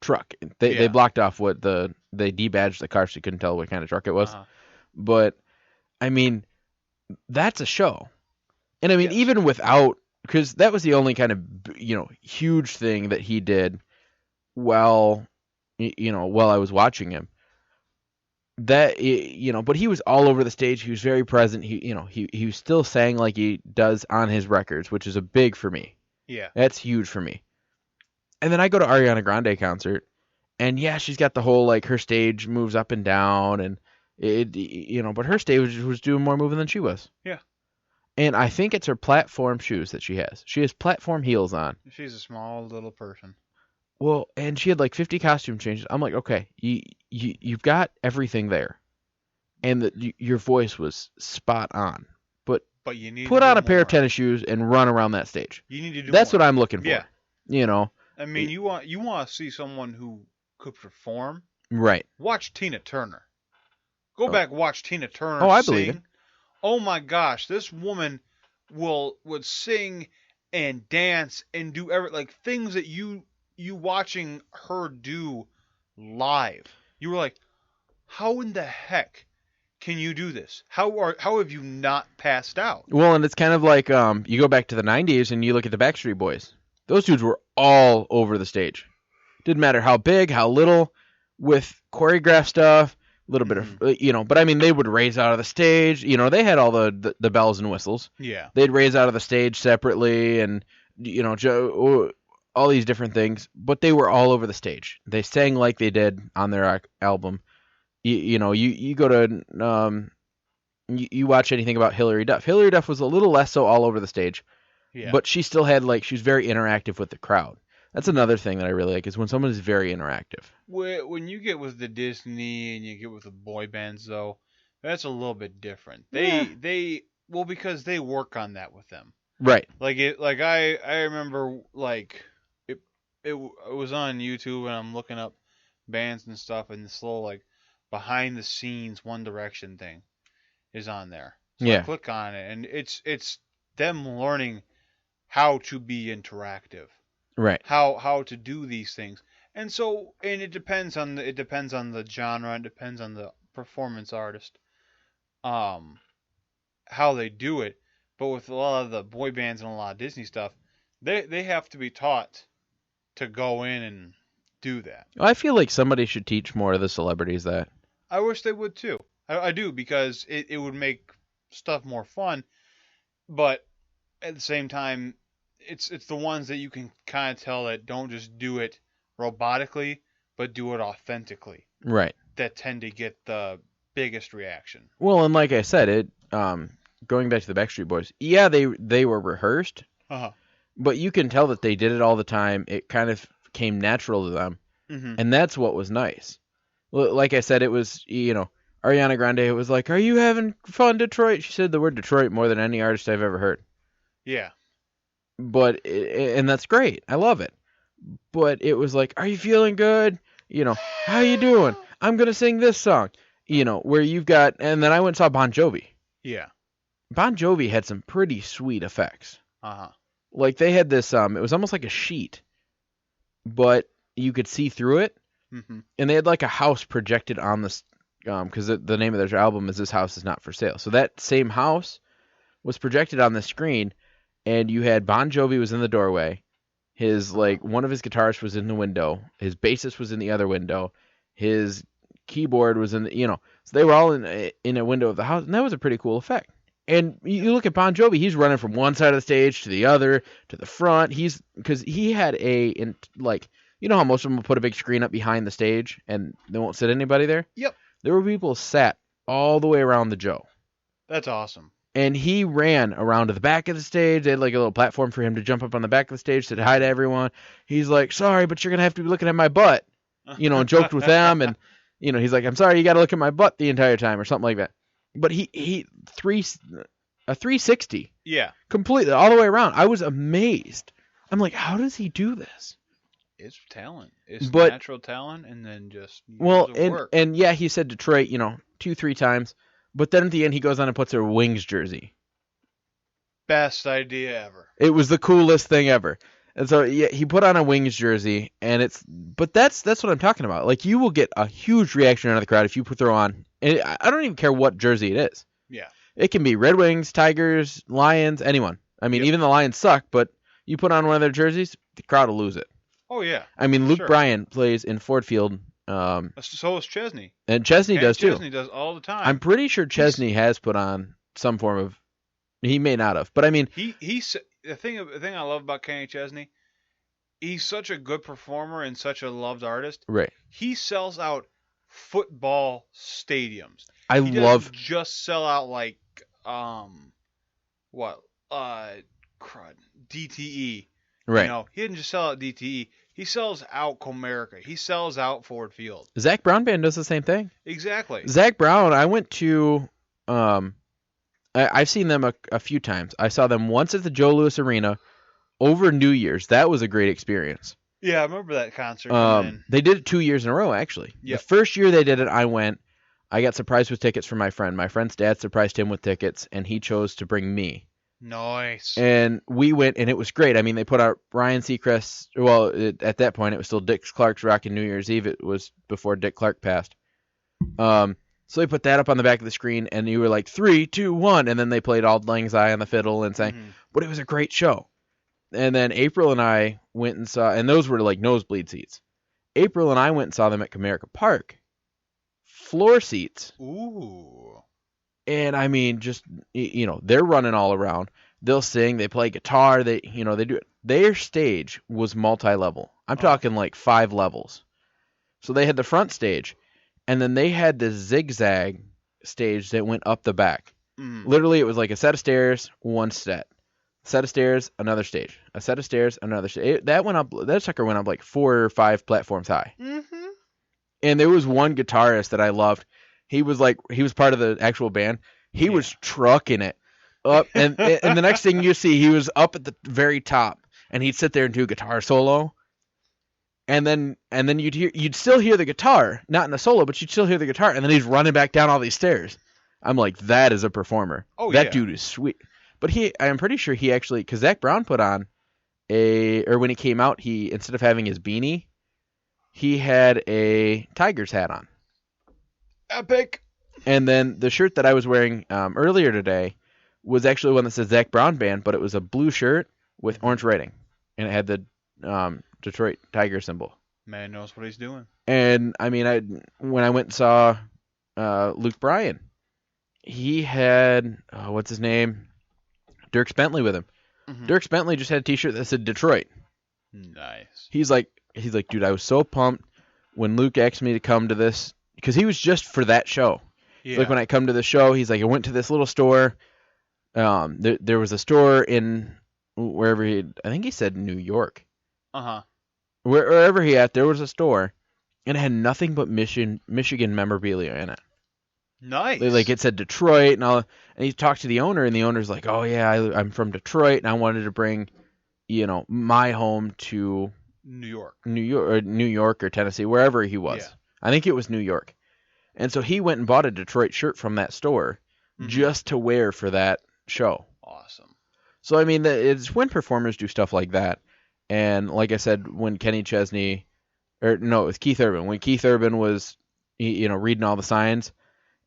truck. They blocked off they debadged the car so you couldn't tell what kind of truck it was. Uh-huh. But I mean, that's a show. And I mean, even without, because that was the only kind of huge thing that he did while I was watching him. That but he was all over the stage. He was very present. He was still sang like he does on his records, which is a big for me. Yeah, that's huge for me. And then I go to Ariana Grande concert, and she's got the whole her stage moves up and down, and but her stage was doing more moving than she was. Yeah, and I think it's her platform shoes that she has. She has platform heels on. She's a small little person. Well, and she had 50 costume changes. I'm like, okay, you've got everything there, and your voice was spot on. But you need put on a pair of tennis shoes and run around that stage. You need to do. That's more. what I'm looking for. Yeah. I mean, you want to see someone who could perform. Right. Watch Tina Turner. Go back, watch Tina Turner. I sing. believe it. Oh my gosh, this woman would sing and dance and do things that you watching her do live. You were like, how in the heck can you do this? How have you not passed out? Well, and it's kind of like you go back to the 90s and you look at the Backstreet Boys. Those dudes were all over the stage. Didn't matter how big, how little, with choreographed stuff, a little bit of, but I mean, they would raise out of the stage. They had all the bells and whistles. Yeah. They'd raise out of the stage separately, and, all these different things, but they were all over the stage. They sang like they did on their album. You go to you watch anything about Hilary Duff. Hilary Duff was a little less so all over the stage, but she still had she was very interactive with the crowd. That's another thing that I really like, is when someone is very interactive. When you get with the Disney and you get with the boy bands, though, that's a little bit different. Because they work on that with them. Right. I remember it was on YouTube, and I'm looking up bands and stuff, and this little behind the scenes One Direction thing is on there. So I click on it, and it's them learning how to be interactive. Right. How to do these things. And so, and it depends on the genre, it depends on the performance artist, um, how they do it. But with a lot of the boy bands and a lot of Disney stuff, they have to be taught to go in and do that. I feel like somebody should teach more of the celebrities that. I wish they would too. I do, because it would make stuff more fun. But at the same time, it's the ones that you can kind of tell that don't just do it robotically, but do it authentically, Right. that tend to get the biggest reaction. Well, and like I said, going back to the Backstreet Boys, yeah, they were rehearsed, Uh-huh. but you can tell that they did it all the time. It kind of came natural to them, Mm-hmm. and that's what was nice. Like I said, it was, Ariana Grande was like, "Are you having fun, Detroit?" She said the word Detroit more than any artist I've ever heard. Yeah. And that's great. I love it. But it was like, "Are you feeling good? How you doing? I'm going to sing this song." Where you've got, and then I went and saw Bon Jovi. Yeah. Bon Jovi had some pretty sweet effects. Uh-huh. Like they had this, it was almost like a sheet, but you could see through it. Mm-hmm. And they had like a house projected on this, because the name of their album is "This House Is Not for Sale." So that same house was projected on the screen, and you had Bon Jovi was in the doorway. His one of his guitarists was in the window. His bassist was in the other window. His keyboard was in so they were all in a window of the house, and that was a pretty cool effect. And you look at Bon Jovi, he's running from one side of the stage to the other, to the front. Because he had how most of them will put a big screen up behind the stage and they won't sit anybody there? Yep. There were people sat all the way around the Joe. That's awesome. And he ran around to the back of the stage. They had like a little platform for him to jump up on the back of the stage, said hi to everyone. He's like, "Sorry, but you're going to have to be looking at my butt." And joked with them. And, he's like, "I'm sorry, you got to look at my butt the entire time," or something like that. But a 360. Yeah. Completely, all the way around. I was amazed. I'm like, how does he do this? It's talent. It's But- natural talent, and then just Well, work. and yeah, he said Detroit, 2-3 times. But then at the end, he goes on and puts a Wings jersey. Best idea ever. It was the coolest thing ever. And so yeah, he put on a Wings jersey, and but that's what I'm talking about. Like, you will get a huge reaction out of the crowd if you throw on, and I don't even care what jersey it is. Yeah. It can be Red Wings, Tigers, Lions, anyone. I mean, Yep. even the Lions suck, but you put on one of their jerseys, the crowd will lose it. Oh yeah. I mean, Luke Sure. Bryan plays in Ford Field, So is Chesney. and Chesney does too. Chesney does all the time. I'm pretty sure Chesney has put on some form of. He may not have, but I mean, He's the thing I love about Kenny Chesney. He's such a good performer and such a loved artist. right. He sells out football stadiums. I He love. doesn't just sell out like crud, DTE. Right. He didn't just sell out DTE. He sells out Comerica. He sells out Ford Field. Zach Brown Band does the same thing. Exactly. Zach Brown, I went to. I've seen them a few times. I saw them once at the Joe Louis Arena over New Year's. That was a great experience. Yeah, I remember that concert. They did it 2 years in a row, actually. Yep. The first year they did it, I went. I got surprised with tickets from my friend. My friend's dad surprised him with tickets, and he chose to bring me. Nice. And we went, and it was great. I mean, they put out Ryan Seacrest. Well, at that point, it was still Dick Clark's Rockin' New Year's Eve. It was before Dick Clark passed. So they put that up on the back of the screen, and you were like, 3, 2, 1, and then they played Auld Lang Syne on the fiddle and sang. Mhm. But it was a great show. And then April and I went and saw, and those were like nosebleed seats. April and I went and saw them at Comerica Park. Floor seats. Ooh. And I mean, just, they're running all around. They'll sing, they play guitar, they do it. Their stage was multi-level. I'm talking like 5 levels. So they had the front stage, and then they had this zigzag stage that went up the back. Mm. Literally, it was like a set of stairs, one set. Set of stairs, another stage. A set of stairs, another stage. That sucker went up like 4 or 5 platforms high. Mm-hmm. And there was one guitarist that I loved. He was part of the actual band. He was trucking it up, and the next thing you see, he was up at the very top, and he'd sit there and do a guitar solo. And then you'd still hear the guitar, not in a solo, but you'd still hear the guitar, and then he's running back down all these stairs. I'm like, that is a performer. Oh, that yeah. dude is sweet. But I'm pretty sure he actually, because Zach Brown put on when he came out, he, instead of having his beanie, he had a Tigers hat on. Epic. And then the shirt that I was wearing earlier today was actually one that said Zach Brown Band, but it was a blue shirt with orange writing, and it had the Detroit Tiger symbol. Man knows what he's doing. And I mean, when I went and saw Luke Bryan, he had what's his name, Dirk Bentley with him. Mm-hmm. Dirk Bentley just had a T-shirt that said Detroit. Nice. He's like, dude, I was so pumped when Luke asked me to come to this because he was just for that show. Yeah. Like when I come to the show, he's like, I went to this little store. There was a store in wherever I think he said New York. Uh-huh. Wherever he at, there was a store, and it had nothing but Michigan memorabilia in it. Nice. Like it said Detroit and all. And he talked to the owner, and the owner's like, oh yeah, I'm from Detroit, and I wanted to bring, my home to New York or Tennessee, wherever he was. Yeah. I think it was New York. And so he went and bought a Detroit shirt from that store just to wear for that show. Awesome. So, I mean, it's when performers do stuff like that. And like I said, when Kenny Chesney, it was Keith Urban. When Keith Urban was, reading all the signs,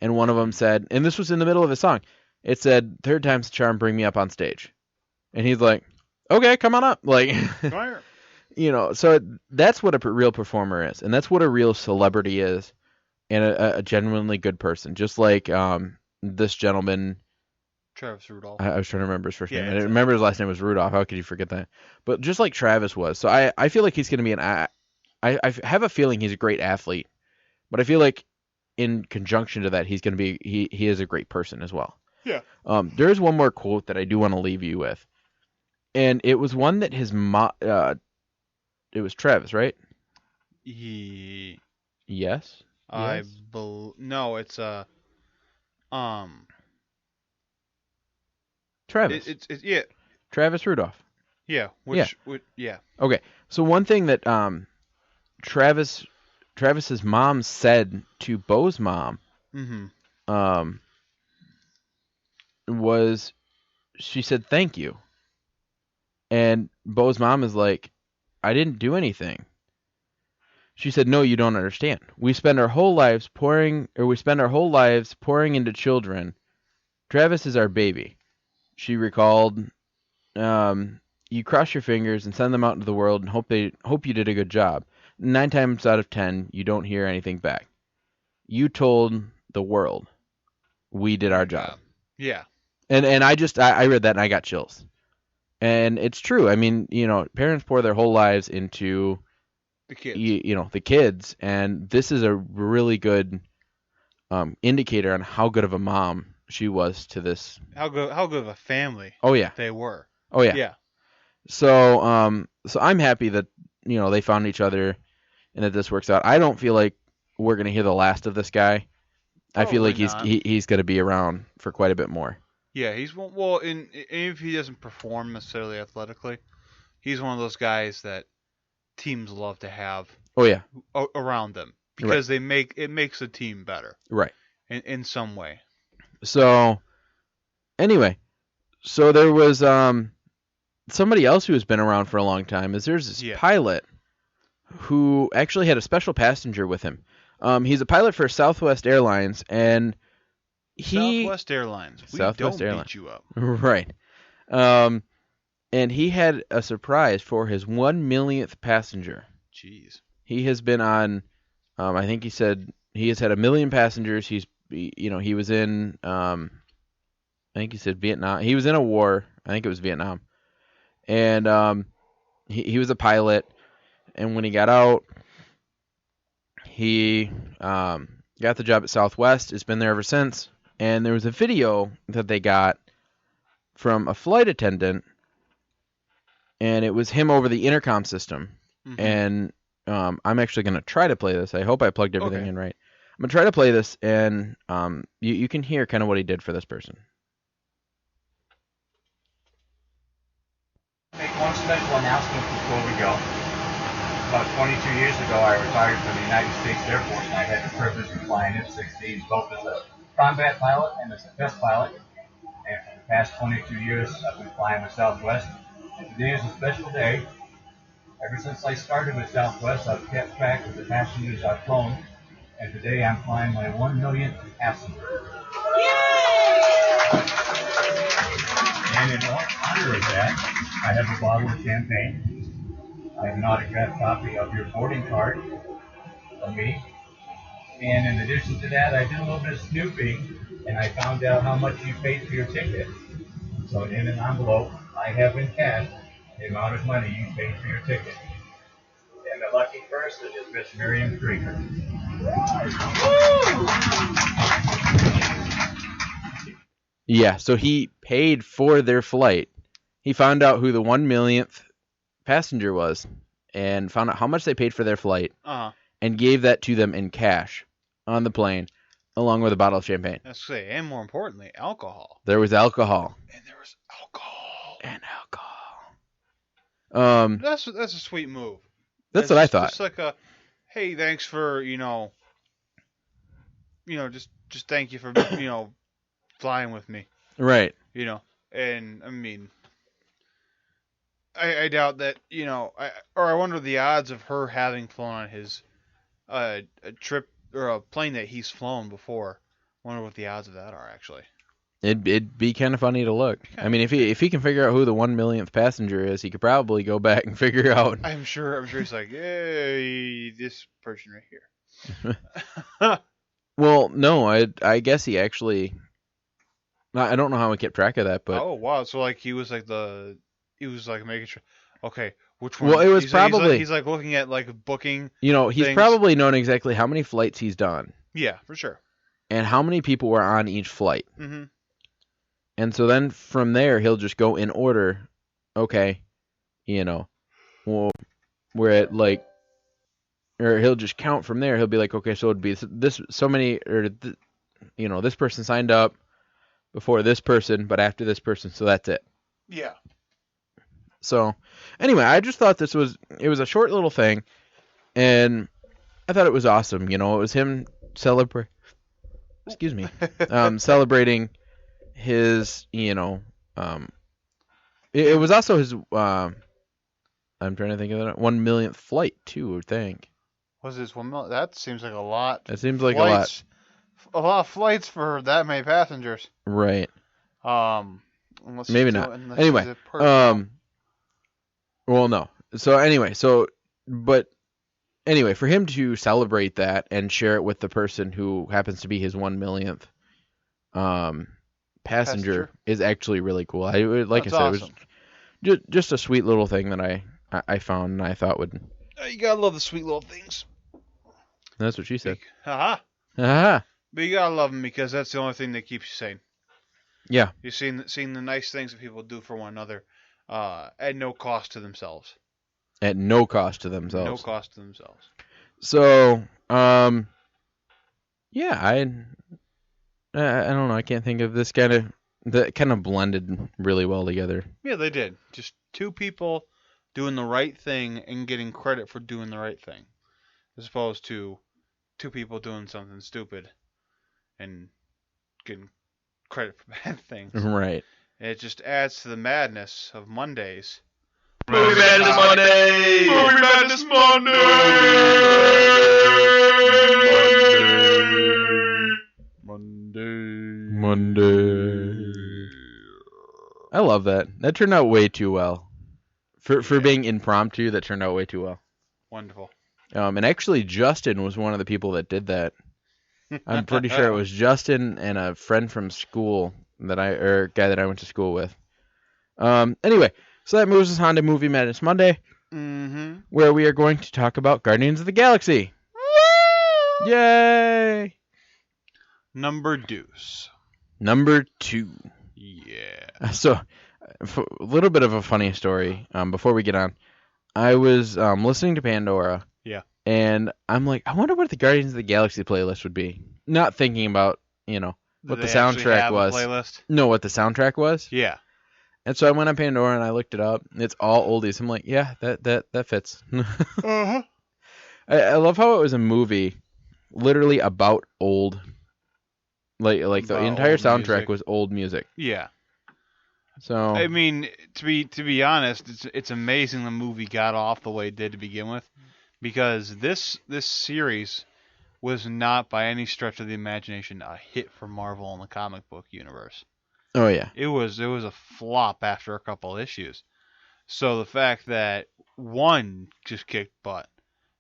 and one of them said, and this was in the middle of his song, it said, "Third time's the charm, bring me up on stage." And he's like, okay, come on up. Like, Come here. So that's what a real performer is. And that's what a real celebrity is. And a genuinely good person, just like this gentleman, Travis Rudolph. I was trying to remember his first name. I exactly. remember his last name was Rudolph. How could you forget that? But just like Travis was. So I feel like he's going to be I have a feeling he's a great athlete, but I feel like in conjunction to that, he's going to be he is a great person as well. Yeah. There is one more quote that I do want to leave you with, and it was one that his it was Travis, right? Yes. No, it's Travis. It's yeah. Travis Rudolph. Yeah. Yeah. Okay. So one thing that Travis's mom said to Bo's mom was, she said thank you. And Bo's mom is like, I didn't do anything. She said, no, you don't understand. We spend our whole lives pouring into children. Travis is our baby. She recalled, you cross your fingers and send them out into the world and hope you did a good job. 9 times out of 10, you don't hear anything back. You told the world we did our job. Yeah. And I read that and I got chills. And it's true. I mean, parents pour their whole lives into the kids. The kids, and this is a really good indicator on how good of a mom she was to this. How good of a family. Oh yeah. They were. Oh yeah. Yeah. So I'm happy that they found each other and that this works out. I don't feel like we're gonna hear the last of this guy. I feel like he's gonna be around for quite a bit more. Yeah, he's well. If he doesn't perform necessarily athletically, he's one of those guys that teams love to have. Oh yeah. Around them because it makes the team better. Right. In some way. So anyway, so there was somebody else who has been around for a long time. There's this pilot who actually had a special passenger with him. He's a pilot for Southwest Airlines, and Southwest Airlines. We don't beat you up. Right. And he had a surprise for his 1 millionth passenger. Jeez. He has been on, I think he said he has had 1 million passengers. He was in, I think he said Vietnam. He was in a war. I think it was Vietnam. And he was a pilot. And when he got out, he got the job at Southwest. It's been there ever since. And there was a video that they got from a flight attendant, and it was him over the intercom system. Mm-hmm. And I'm actually going to try to play this. I hope I plugged everything in right. I'm going to try to play this, and you can hear kind of what he did for this person. Make one special announcement before we go. About 22 years ago, I retired from the United States Air Force, and I had the privilege of flying F-16s, both as a combat pilot and as a test pilot. And for the past 22 years, I've been flying with Southwest. And today is a special day. Ever since I started with Southwest, I've kept track of the passengers I've flown, and today I'm flying my 1 millionth passenger. And in honor of that, I have a bottle of champagne. I have an autographed copy of your boarding card from me. And in addition to that, I did a little bit of snooping, and I found out how much you paid for your ticket. So in an envelope, I have in cash the amount of money you paid for your ticket. And the lucky person is Miss Miriam Krieger. Yeah, so he paid for their flight. He found out who the 1 millionth passenger was and found out how much they paid for their flight and gave that to them in cash on the plane along with a bottle of champagne. Let's say, and more importantly, alcohol. There was alcohol. And there was alcohol. And alcohol. That's a sweet move. That's what I thought. Just like a, hey, thanks for, just thank you for, flying with me. Right. And I mean, I doubt that, I wonder the odds of her having flown on his a trip or a plane that he's flown before. I wonder what the odds of that are, actually. It'd be kind of funny to look. I mean, if he can figure out who the 1 millionth passenger is, he could probably go back and figure out. I'm sure he's like, hey, this person right here. Well, no, I guess he actually. I don't know how he kept track of that, but. Oh wow! So like he was like making sure. Okay, which one? Well, it was probably. He's like looking at like booking. He's things. probably known exactly how many flights he's done. Yeah, for sure. And how many people were on each flight. Mm-hmm. And so then from there, he'll just go in order. Okay, well, we're at like, or he'll just count from there. He'll be like, okay, so it'd be this so many, or this person signed up before this person, but after this person, so that's it. Yeah. So, anyway, I just thought it was a short little thing, and I thought it was awesome. It was him celebrating his, it was also his, I'm trying to think of that, 1 millionth flight, too, I think. Was this 1 million? That seems like a lot. It seems like a lot. A lot of flights for that many passengers. Right. Unless maybe not. Anyway, well, no. So anyway, but anyway, for him to celebrate that and share it with the person who happens to be his 1 millionth passenger is actually really cool. Like That's I said, awesome. It was just a sweet little thing that I found and I thought would. You gotta love the sweet little things. That's what she said. Haha. Haha. But you gotta love them because that's the only thing that keeps you sane. Yeah. You're seeing the nice things that people do for one another, at no cost to themselves. At no cost to themselves. No cost to themselves. So, yeah, I don't know. I can't think of this that kind of blended really well together. Yeah, they did. Just two people doing the right thing and getting credit for doing the right thing, as opposed to two people doing something stupid and getting credit for bad things. Right. It just adds to the madness of Mondays. Movie Madness Monday! Movie Madness Monday. I love that. That turned out way too well. For being impromptu, that turned out way too well. Wonderful. And actually, Justin was one of the people that did that. I'm pretty sure it was Justin and a friend from school guy that I went to school with. Anyway, so that moves us on to Movie Madness Monday, where we are going to talk about Guardians of the Galaxy. Woo! Yay! Number deuce. Number 2. Yeah. So, a little bit of a funny story before we get on. I was listening to Pandora. Yeah. And I'm like, I wonder what the Guardians of the Galaxy playlist would be. Not thinking about, what the soundtrack was. Playlist? No, what the soundtrack was. Yeah. And so I went on Pandora and I looked it up. It's all oldies. I'm like, yeah, that fits. Uh-huh. I love how it was a movie, literally about old. Like the entire soundtrack was old music. Yeah. So I mean, to be honest, it's amazing the movie got off the way it did to begin with, because this series was not by any stretch of the imagination a hit for Marvel in the comic book universe. oh yeah, It was a flop after a couple issues. So the fact that one just kicked butt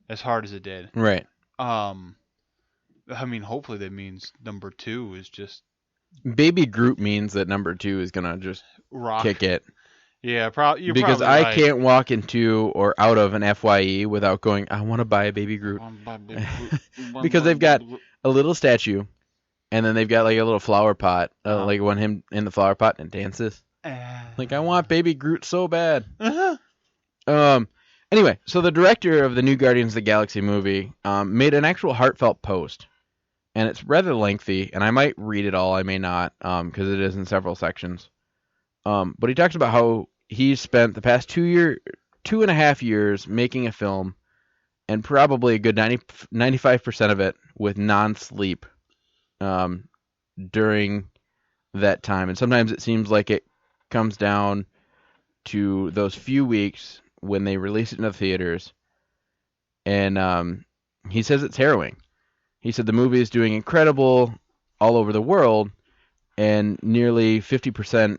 as hard as it did, right. I mean, hopefully that means number 2 is just Baby Groot means that number 2 is gonna just rock. kick it. Yeah, you're Because probably I right. can't walk into or out of an FYE without going, I want to buy a Baby Groot. Because they've got a little statue, and then they've got like a little flower pot, like when him in the flower pot and dances. Like, I want Baby Groot so bad. Anyway, so the director of the new Guardians of the Galaxy movie made an actual heartfelt post, and it's rather lengthy, and I might read it all, I may not, because it is in several sections. But he talks about how he spent the past 2.5 years making a film, and probably a good 95% of it with non-sleep during that time. And sometimes it seems like it comes down to those few weeks when they release it in the theaters. And he says it's harrowing. He said the movie is doing incredible all over the world, and nearly 50%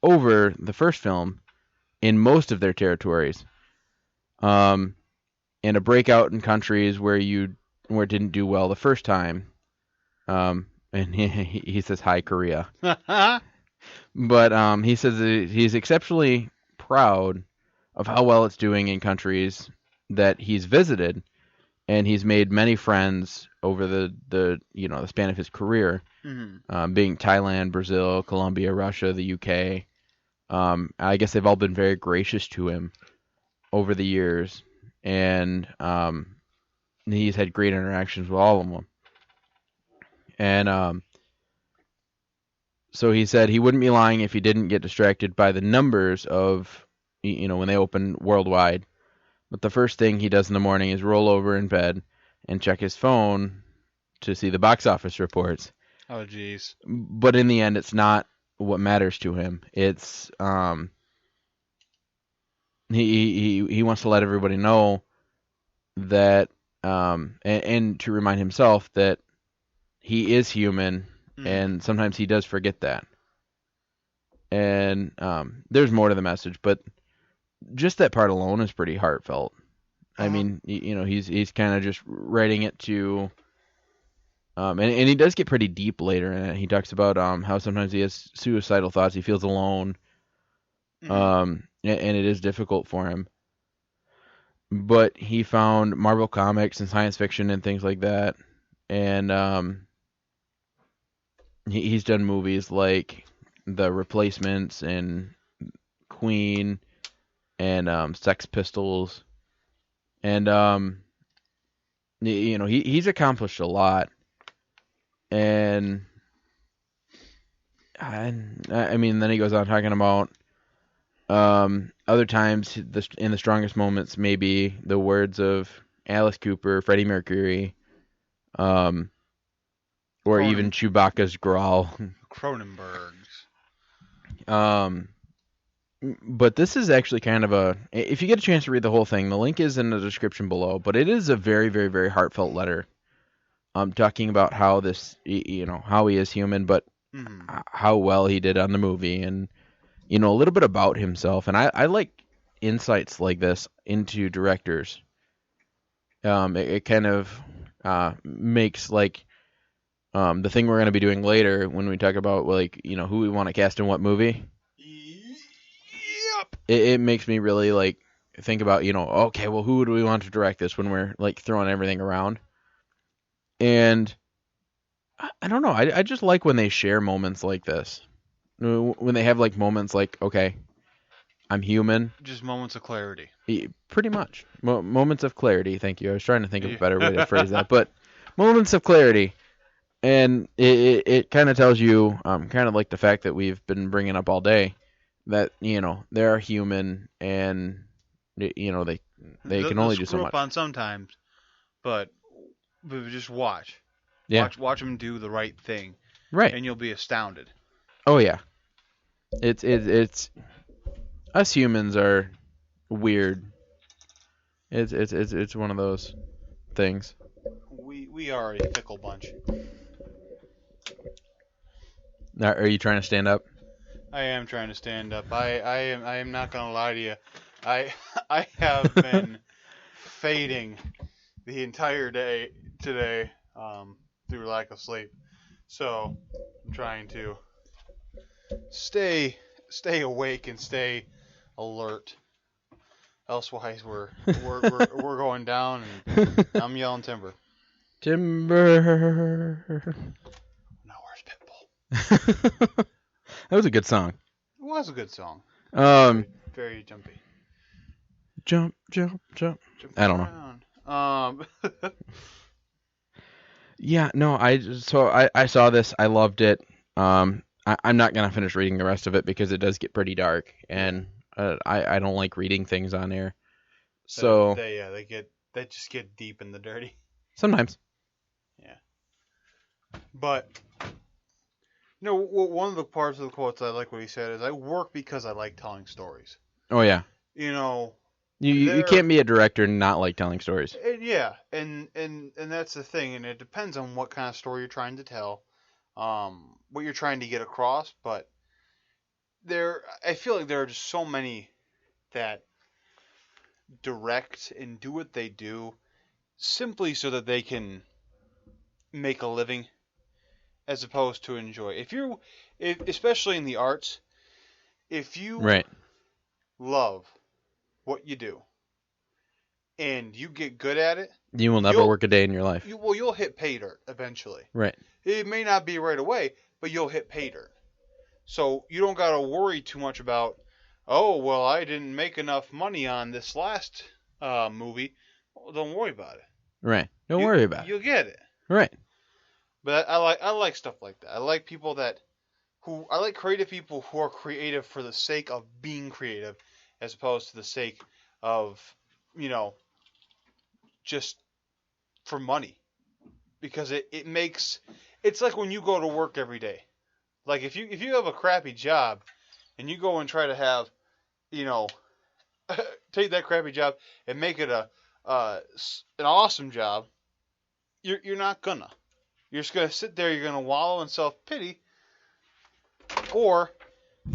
over the first film in most of their territories. And a breakout in countries where it didn't do well the first time. And he says, hi, Korea. But he says that he's exceptionally proud of how well it's doing in countries that he's visited, and he's made many friends over the span of his career, being Thailand, Brazil, Colombia, Russia, the UK. I guess they've all been very gracious to him over the years, and he's had great interactions with all of them. And so he said he wouldn't be lying if he didn't get distracted by the numbers of, when they open worldwide. But the first thing he does in the morning is roll over in bed and check his phone to see the box office reports. Oh, jeez. But in the end, it's not what matters to him. It's he wants to let everybody know that and to remind himself that he is human, and sometimes he does forget that. And there's more to the message, but just that part alone is pretty heartfelt. I mean, he's kind of just writing it to, and he does get pretty deep later in it. He talks about how sometimes he has suicidal thoughts. He feels alone, and it is difficult for him. But he found Marvel Comics and science fiction and things like that, and he's done movies like The Replacements and Queen and Sex Pistols, and he's accomplished a lot, and I mean, then he goes on talking about other times in the strongest moments, maybe the words of Alice Cooper, Freddie Mercury, or even Chewbacca's growl. Cronenberg's. But this is actually kind of if you get a chance to read the whole thing, the link is in the description below, but it is a very, very, very heartfelt letter, talking about how how he is human, but how well he did on the movie, and, a little bit about himself. And I like insights like this into directors. It kind of makes, like, the thing we're going to be doing later when we talk about, like, who we want to cast in what movie. Yep. It makes me really, like, think about, okay, well, who do we want to direct this when we're, like, throwing everything around? And I don't know. I just like when they share moments like this. When they have, like, moments like, okay, I'm human. Just moments of clarity. Pretty much. Moments of clarity. Thank you. I was trying to think of a better way to phrase that. But moments of clarity. And it kind of tells you, kind of like the fact that we've been bringing up all day, that, they are human, and, they can only do so much. Up on sometimes, but just watch. Yeah. Watch them do the right thing. Right. And you'll be astounded. Oh, yeah. It's us humans are weird. It's one of those things. We are a fickle bunch. Now, are you trying to stand up? I am trying to stand up. I am not gonna lie to you. I have been fading the entire day today through lack of sleep. So I'm trying to stay awake and stay alert. Elsewise, we're going down, and I'm yelling timber. Timber. Now where's Pitbull? That was a good song. It was a good song. Very jumpy. Jump. Jump I don't know. Yeah, no, I saw this. I loved it. I'm not gonna finish reading the rest of it because it does get pretty dark, and I don't like reading things on air. So they just get deep in the dirty. Sometimes. Yeah. But one of the parts of the quotes I like what he said is, "I work because I like telling stories." Oh yeah. You can't be a director and not like telling stories. And that's the thing, and it depends on what kind of story you're trying to tell, what you're trying to get across. But I feel like there are just so many that direct and do what they do simply so that they can make a living, as opposed to enjoy. Especially in the arts, if you love what you do and you get good at it, you will never work a day in your life. You'll hit pay dirt eventually. Right. It may not be right away, but you'll hit pay dirt. So you don't got to worry too much about, oh, well, I didn't make enough money on this last movie. Well, don't worry about it. Right. Don't worry about it. You'll get it. Right. But I like stuff like that. I like I like creative people who are creative for the sake of being creative, as opposed to the sake of, just for money. Because it's like when you go to work every day. Like if you have a crappy job and you go and try to have, take that crappy job and make it an awesome job, you're not gonna. You're just gonna sit there. You're gonna wallow in self-pity, or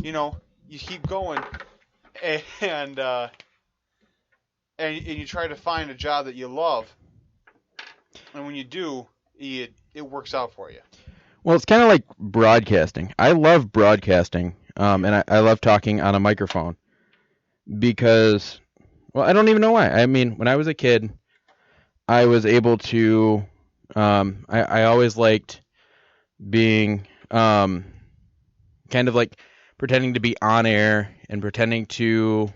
you keep going and you try to find a job that you love, and when you do, it works out for you. Well, it's kind of like broadcasting. I love broadcasting, and I love talking on a microphone because, well, I don't even know why. I mean, when I was a kid, I was able to, I always liked being kind of like pretending to be on air and pretending to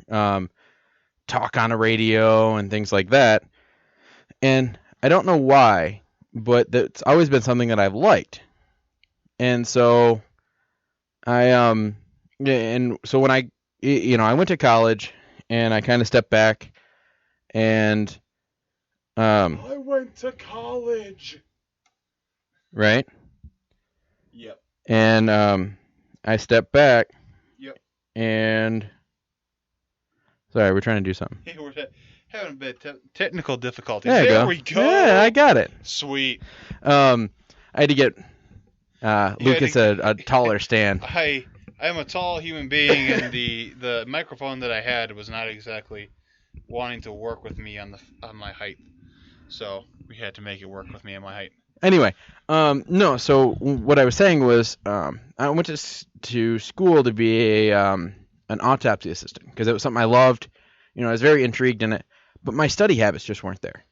talk on a radio and things like that. And I don't know why, but that's always been something that I've liked. And so and so when I went to college and I kind of stepped back and I went to college. Right? Yep. And I stepped back. Yep. And sorry, we're trying to do something. Hey, we're having a bit of technical difficulties. There we go. Yeah, I got it. Sweet. I had to get Lucas a taller stand. I'm a tall human being, and the microphone that I had was not exactly wanting to work with me on my height. So we had to make it work with me on my height. Anyway, no. So what I was saying was, I went to school to be an autopsy assistant because it was something I loved. I was very intrigued in it, but my study habits just weren't there.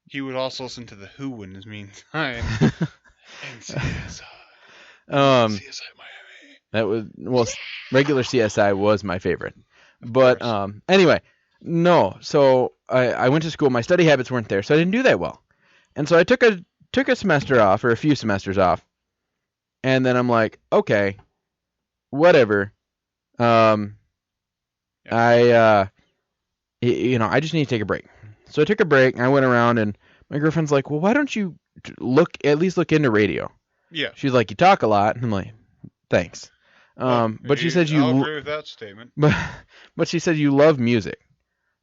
He would also listen to the Who in his meantime. And CSI. CSI Miami. That was regular CSI was my favorite, but anyway, no. So I went to school. My study habits weren't there, so I didn't do that well, and so I took a semester off or a few semesters off, and then I'm like, okay, whatever. I just need to take a break. So I took a break and I went around and my girlfriend's like, well, why don't you at least look into radio? Yeah. She's like, you talk a lot. And I'm like, thanks. But she said I'll agree with that statement. But she said you love music,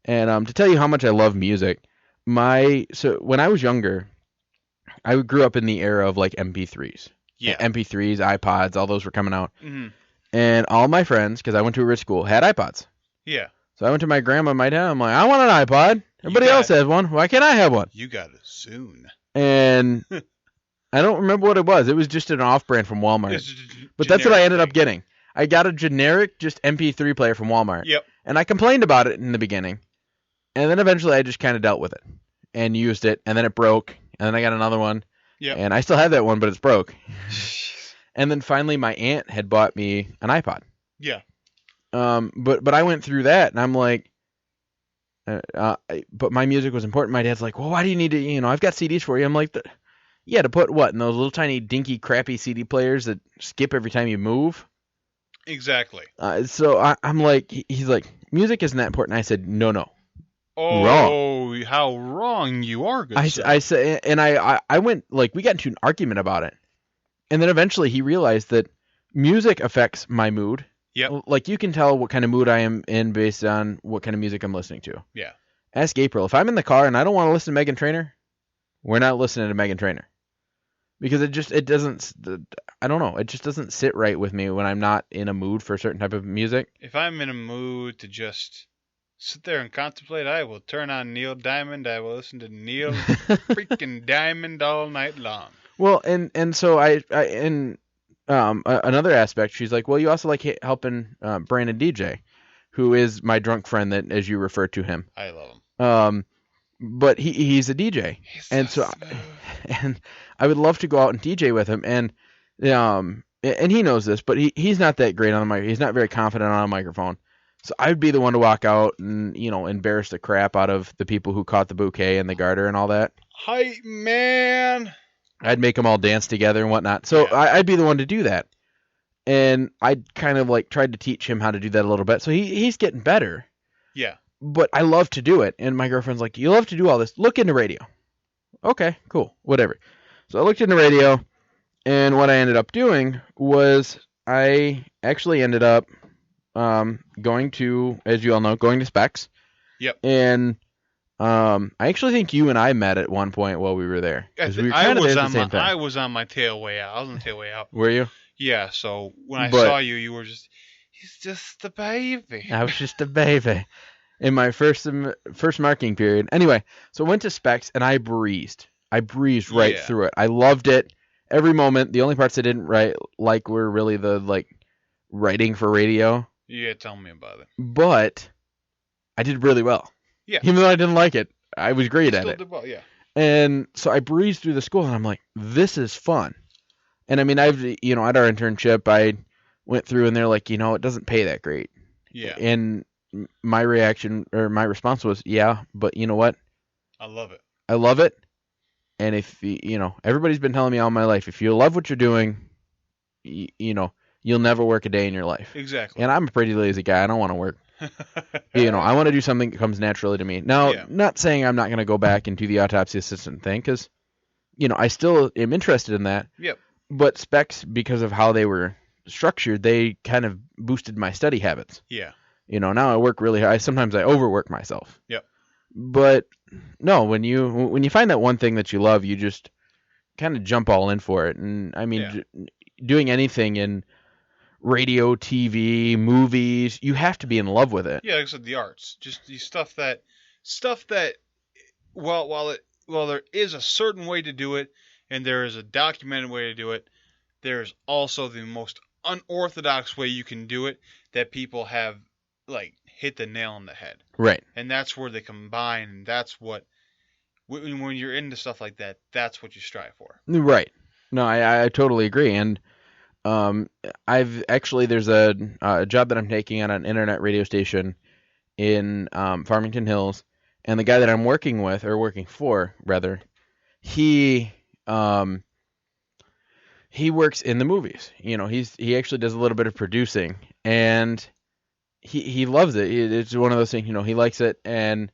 and to tell you how much I love music, so when I was younger, I grew up in the era of like MP3s. Yeah. MP3s, iPods, all those were coming out. Mm-hmm. And all my friends, because I went to a rich school, had iPods. Yeah. So I went to my grandma and my dad. I'm like, I want an iPod. Everybody else has one. Why can't I have one? You got it soon. And I don't remember what it was. It was just an off-brand from Walmart. But that's what I ended up getting. I got a generic just MP3 player from Walmart. Yep. And I complained about it in the beginning. And then eventually I just kind of dealt with it and used it. And then it broke. And then I got another one. Yep. And I still have that one, but it's broke. And then finally my aunt had bought me an iPod. Yeah. But I went through that and I'm like, but my music was important. My dad's like, well, why do you need to, I've got CDs for you. I'm like, to put what in those little tiny dinky crappy CD players that skip every time you move? Exactly. So I'm like, he's like, music isn't that important. I said, no. Oh, wrong. How wrong you are, good sir. I said, and I went, like, we got into an argument about it. And then eventually he realized that music affects my mood. Yep. Like, you can tell what kind of mood I am in based on what kind of music I'm listening to. Yeah. Ask April. If I'm in the car and I don't want to listen to Meghan Trainor, we're not listening to Meghan Trainor. Because it doesn't, I don't know, it just doesn't sit right with me when I'm not in a mood for a certain type of music. If I'm in a mood to just sit there and contemplate, I will turn on Neil Diamond. I will listen to Neil freaking Diamond all night long. Well, and so another aspect, she's like, well, you also like helping Brandon DJ, who is my drunk friend that, as you refer to him. I love him. But he's a DJ, and I would love to go out and DJ with him, and he knows this, but he's not that great on the mic. He's not very confident on a microphone. So I'd be the one to walk out and embarrass the crap out of the people who caught the bouquet and the garter and all that. Hi, man. I'd make them all dance together and whatnot. So yeah. I'd be the one to do that. And I'd kind of like tried to teach him how to do that a little bit. So he's getting better. Yeah. But I love to do it. And my girlfriend's like, you love to do all this. Look into radio. Okay, cool. Whatever. So I looked into radio. And what I ended up doing was I actually ended up going to, as you all know, going to Specs. Yep. And I actually think you and I met at one point while we were there. We were kind of there at the same time. I was on my tail way out. I was on the tail way out. Were you? Yeah, so when I saw you, you were just, he's just a baby. I was just a baby in my first marking period. Anyway, so I went to Specs and I breezed. Right through it. I loved it. Every moment. The only parts I didn't like were really the writing for radio. Yeah, tell me about it. But I did really well. Yeah. Even though I didn't like it, I was great at it. Did well, yeah. And so I breezed through the school, and I'm like, this is fun. And I mean, at our internship, I went through, and they're like, it doesn't pay that great. Yeah. And my reaction, or my response was, yeah, but you know what? I love it. I love it. And if, everybody's been telling me all my life, if you love what you're doing, you'll never work a day in your life. Exactly. And I'm a pretty lazy guy. I don't want to work. I want to do something that comes naturally to me. Now, Not saying I'm not going to go back and do the autopsy assistant thing, because, I still am interested in that. Yep. But Specs, because of how they were structured, they kind of boosted my study habits. Yeah. Now I work really hard. Sometimes I overwork myself. Yep. But no, when you find that one thing that you love, you just kind of jump all in for it. And I mean, doing anything in radio, TV, movies, you have to be in love with it. Yeah, like I said, the arts, just the stuff that, while there is a certain way to do it, and there is a documented way to do it, there's also the most unorthodox way you can do it that people have hit the nail on the head. Right. And that's where they combine, and that's what, when you're into stuff like that, that's what you strive for. Right. No, I totally agree. And there's a job that I'm taking on an internet radio station in Farmington Hills, and the guy that I'm working for, he works in the movies. He actually does a little bit of producing, and he loves it. It's one of those things, he likes it, and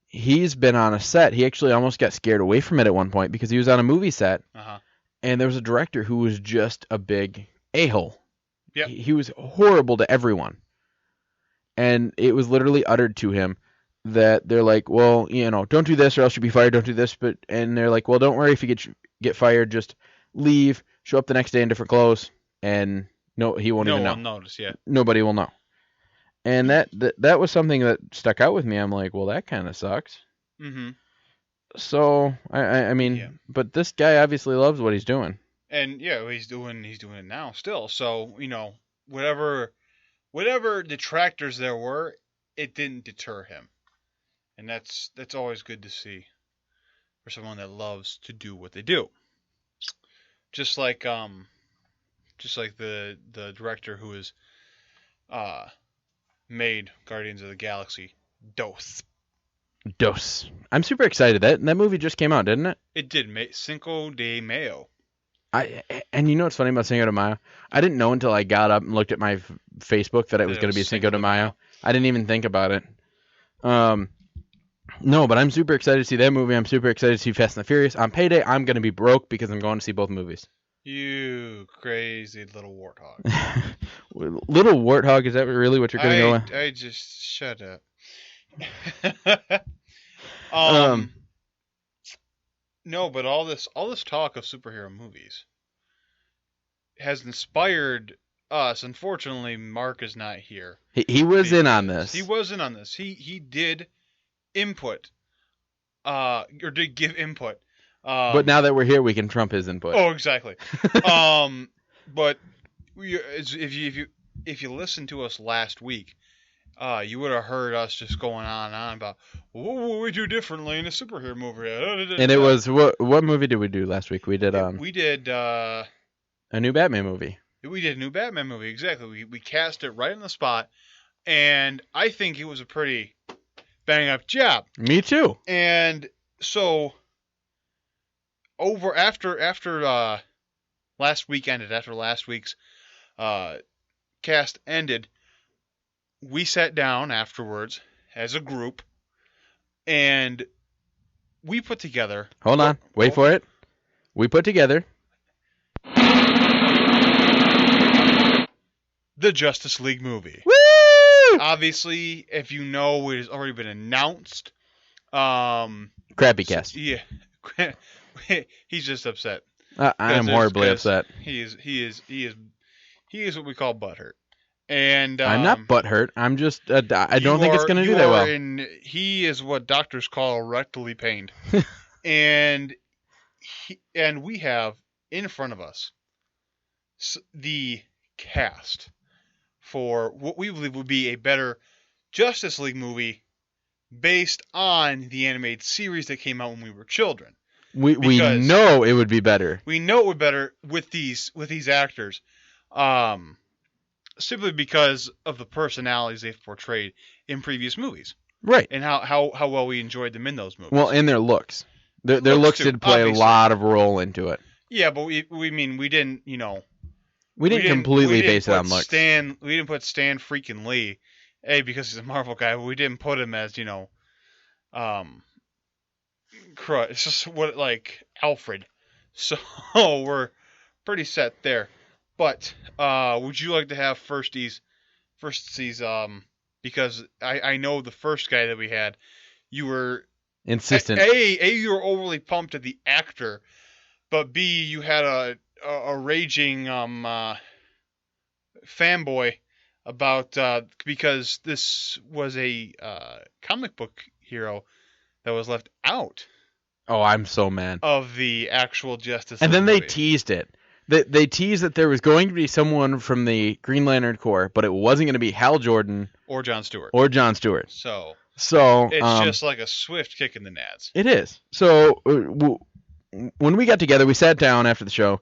he's been on a set. He actually almost got scared away from it at one point because he was on a movie set. Uh-huh. And there was a director who was just a big a-hole. Yep. He was horrible to everyone. And it was literally uttered to him that they're like, well, don't do this or else you'll be fired. Don't do this. And they're like, well, don't worry if you get fired. Just leave, show up the next day in different clothes, and no, he won't even know. No one notice, yeah. Nobody will know. And that was something that stuck out with me. I'm like, well, that kind of sucks. Mm-hmm. So I mean, Yeah. But this guy obviously loves what he's doing. And yeah, he's doing it now still. So whatever detractors there were, it didn't deter him, and that's always good to see for someone that loves to do what they do. Just like the director who has made Guardians of the Galaxy, Dos. I'm super excited. That movie just came out, didn't it? It did. Cinco de Mayo. And you know what's funny about Cinco de Mayo? I didn't know until I got up and looked at my Facebook that it was going to be Cinco de Mayo. I didn't even think about it. No, but I'm super excited to see that movie. I'm super excited to see Fast and the Furious. On payday, I'm going to be broke because I'm going to see both movies. You crazy little warthog. Little warthog, is that really what you're going to go with? I just shut up. No, but all this talk of superhero movies has inspired us. Unfortunately, Mark is not here. He was in on this. He was in on this. He did input, or did give input. But now that we're here, we can trump his input. Oh, exactly. But if you listened to us last week, you would have heard us just going on and on about what would we do differently in a superhero movie. And it was what movie did we do last week? We did a new Batman movie. We did a new Batman movie, exactly. We cast it right on the spot, and I think it was a pretty bang up job. Me too. And so after last week ended, after last week's cast ended, we sat down afterwards as a group, and we put together... Hold on. Wait for it. We put together... the Justice League movie. Woo! Obviously, if you know, it has already been announced. Crappy cast. Yeah. He's just upset. I am horribly upset. He is what we call butthurt. And I'm not butthurt. I'm just I don't think it's going to do that well. He is what doctors call rectally pained. and we have in front of us the cast for what we believe would be a better Justice League movie based on the animated series that came out when we were children. We know it would be better. We know it would be better with these actors. Simply because of the personalities they've portrayed in previous movies. Right. And how well we enjoyed them in those movies. Well, and their looks. Their looks did play obviously a lot of role into it. Yeah, but we didn't, We didn't completely base it on looks. We didn't put Stan freaking Lee, because he's a Marvel guy, but we didn't put him as, it's just Alfred. So we're pretty set there. But would you like to have firsties? Because I know the first guy that we had, you were insistent. You were overly pumped at the actor, but B, you had a raging fanboy about because this was a comic book hero that was left out. Oh, I'm so mad. Of the actual Justice League and then movie. They teased it. They teased that there was going to be someone from the Green Lantern Corps, but it wasn't going to be Hal Jordan or John Stewart. So it's just like a swift kick in the nads. It is. So when we got together, we sat down after the show,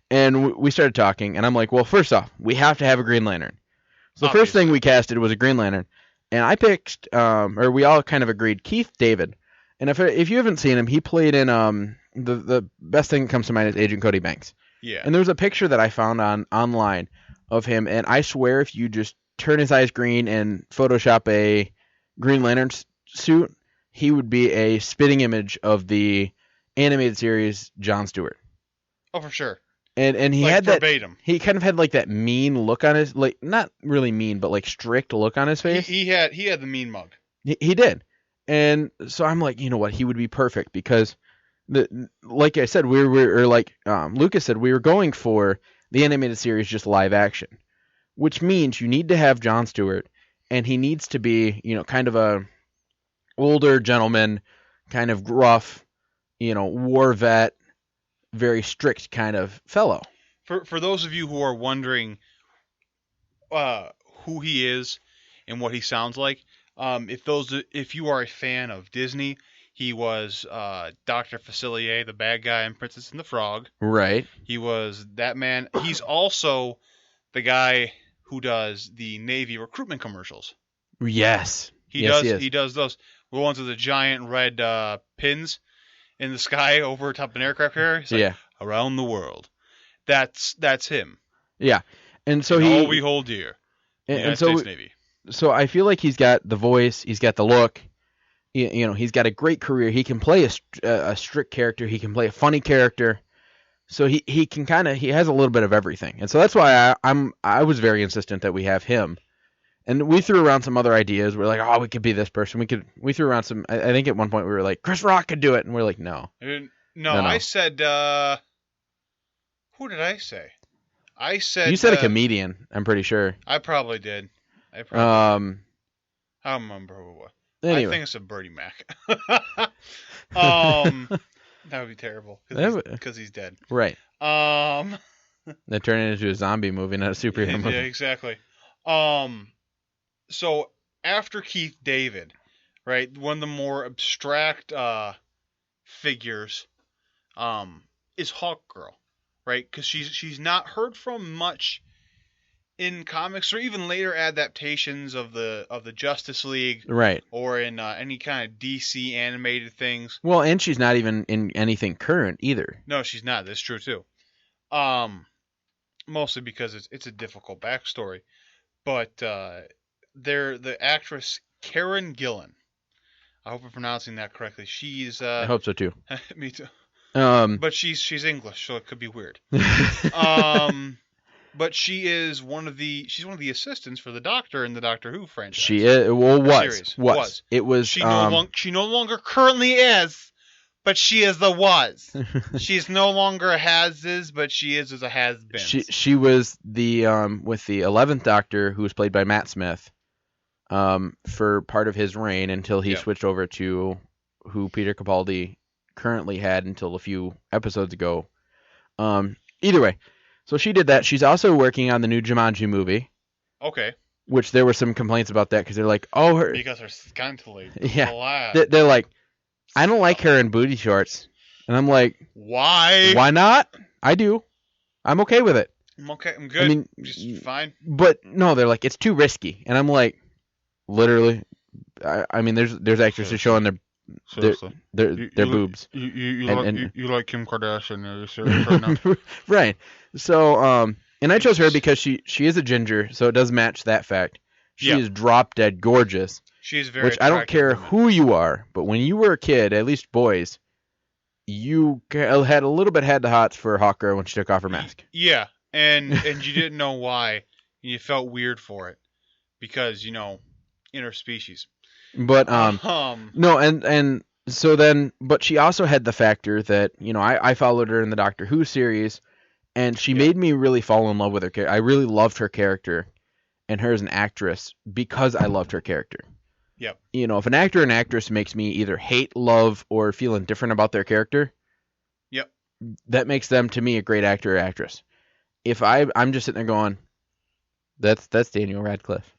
and we started talking. And I'm like, well, first off, we have to have a Green Lantern. So the first thing we casted was a Green Lantern, and I picked, or we all kind of agreed, Keith David. And if you haven't seen him, he played in the best thing that comes to mind is Agent Cody Banks. Yeah. And there was a picture that I found online of him, and I swear if you just turn his eyes green and Photoshop a Green Lantern suit, he would be a spitting image of the animated series John Stewart. Oh, for sure. And he like had that. verbatim. He kind of had like that mean look on his, like not really mean, but like strict look on his face. He had the mean mug. He did. And so I'm like, you know what? He would be perfect because like I said, Lucas said, we were going for the animated series just live action, which means you need to have Jon Stewart, and he needs to be, kind of a older gentleman, kind of gruff, war vet, very strict kind of fellow. For those of you who are wondering who he is and what he sounds like, if you are a fan of Disney, he was Dr. Facilier, the bad guy in Princess and the Frog. Right. He was that man. He's also the guy who does the Navy recruitment commercials. Yes. He does those. The ones with the giant red pins in the sky over top of an aircraft carrier. He's like, around the world. That's him. Yeah. And so all we hold dear. And States Navy. So I feel like he's got the voice, he's got the look, he's got a great career. He can play a strict character, he can play a funny character. So he has a little bit of everything. And so that's why I was very insistent that we have him. And we threw around some other ideas. We're like, oh, we could be this person. We threw around some. I think at one point we were like, Chris Rock could do it, and we're like, no. No. I said, who did I say? I said you said a comedian. I'm pretty sure. I probably did. I don't remember who it was. Anyway. I think it's a Bertie Mac. That would be terrible because he's dead. Right. That turned it into a zombie movie, not a superhero movie. Yeah, exactly. So after Keith David, right, one of the more abstract figures is Hawkgirl, right? Because she's not heard from much in comics or even later adaptations of the Justice League, right? Or in any kind of DC animated things. Well, and she's not even in anything current either. No, she's not. That's true too. Mostly because it's a difficult backstory, but the actress Karen Gillan. I hope I'm pronouncing that correctly. She's I hope so too. Me too. But she's English, so it could be weird. But she's one of the assistants for the Doctor in the Doctor Who franchise. She is. Well, was. It was. She no longer currently is, but she is the was. She's no longer has, but she is as a has been. She was the with the 11th Doctor, who was played by Matt Smith, for part of his reign until he switched over to who Peter Capaldi currently had until a few episodes ago. Either way. So she did that. She's also working on the new Jumanji movie. Okay. Which there were some complaints about that because they're like, oh, because her scantily. Yeah. They're like, I don't like her in booty shorts, and I'm like, why? Why not? I do. I'm okay with it. I'm okay. I'm good. I mean, just fine. But no, they're like, it's too risky, and I'm like, literally. I mean, there's actresses showing their boobs. You like Kim Kardashian? Are you serious right now? Right. So and I chose her because she is a ginger, so it does match that fact. She is drop dead gorgeous. She is very. Which I don't care who you are, but when you were a kid, at least boys, you had a little bit had the hots for Hawkgirl when she took off her mask. Yeah, and you didn't know why, and you felt weird for it because interspecies. But no, and so then, but she also had the factor that I followed her in the Doctor Who series, and she made me really fall in love with her character. I really loved her character, and her as an actress because I loved her character. Yep. If an actor or an actress makes me either hate, love, or feel indifferent about their character, yep, that makes them to me a great actor or actress. If I'm just sitting there going, that's Daniel Radcliffe.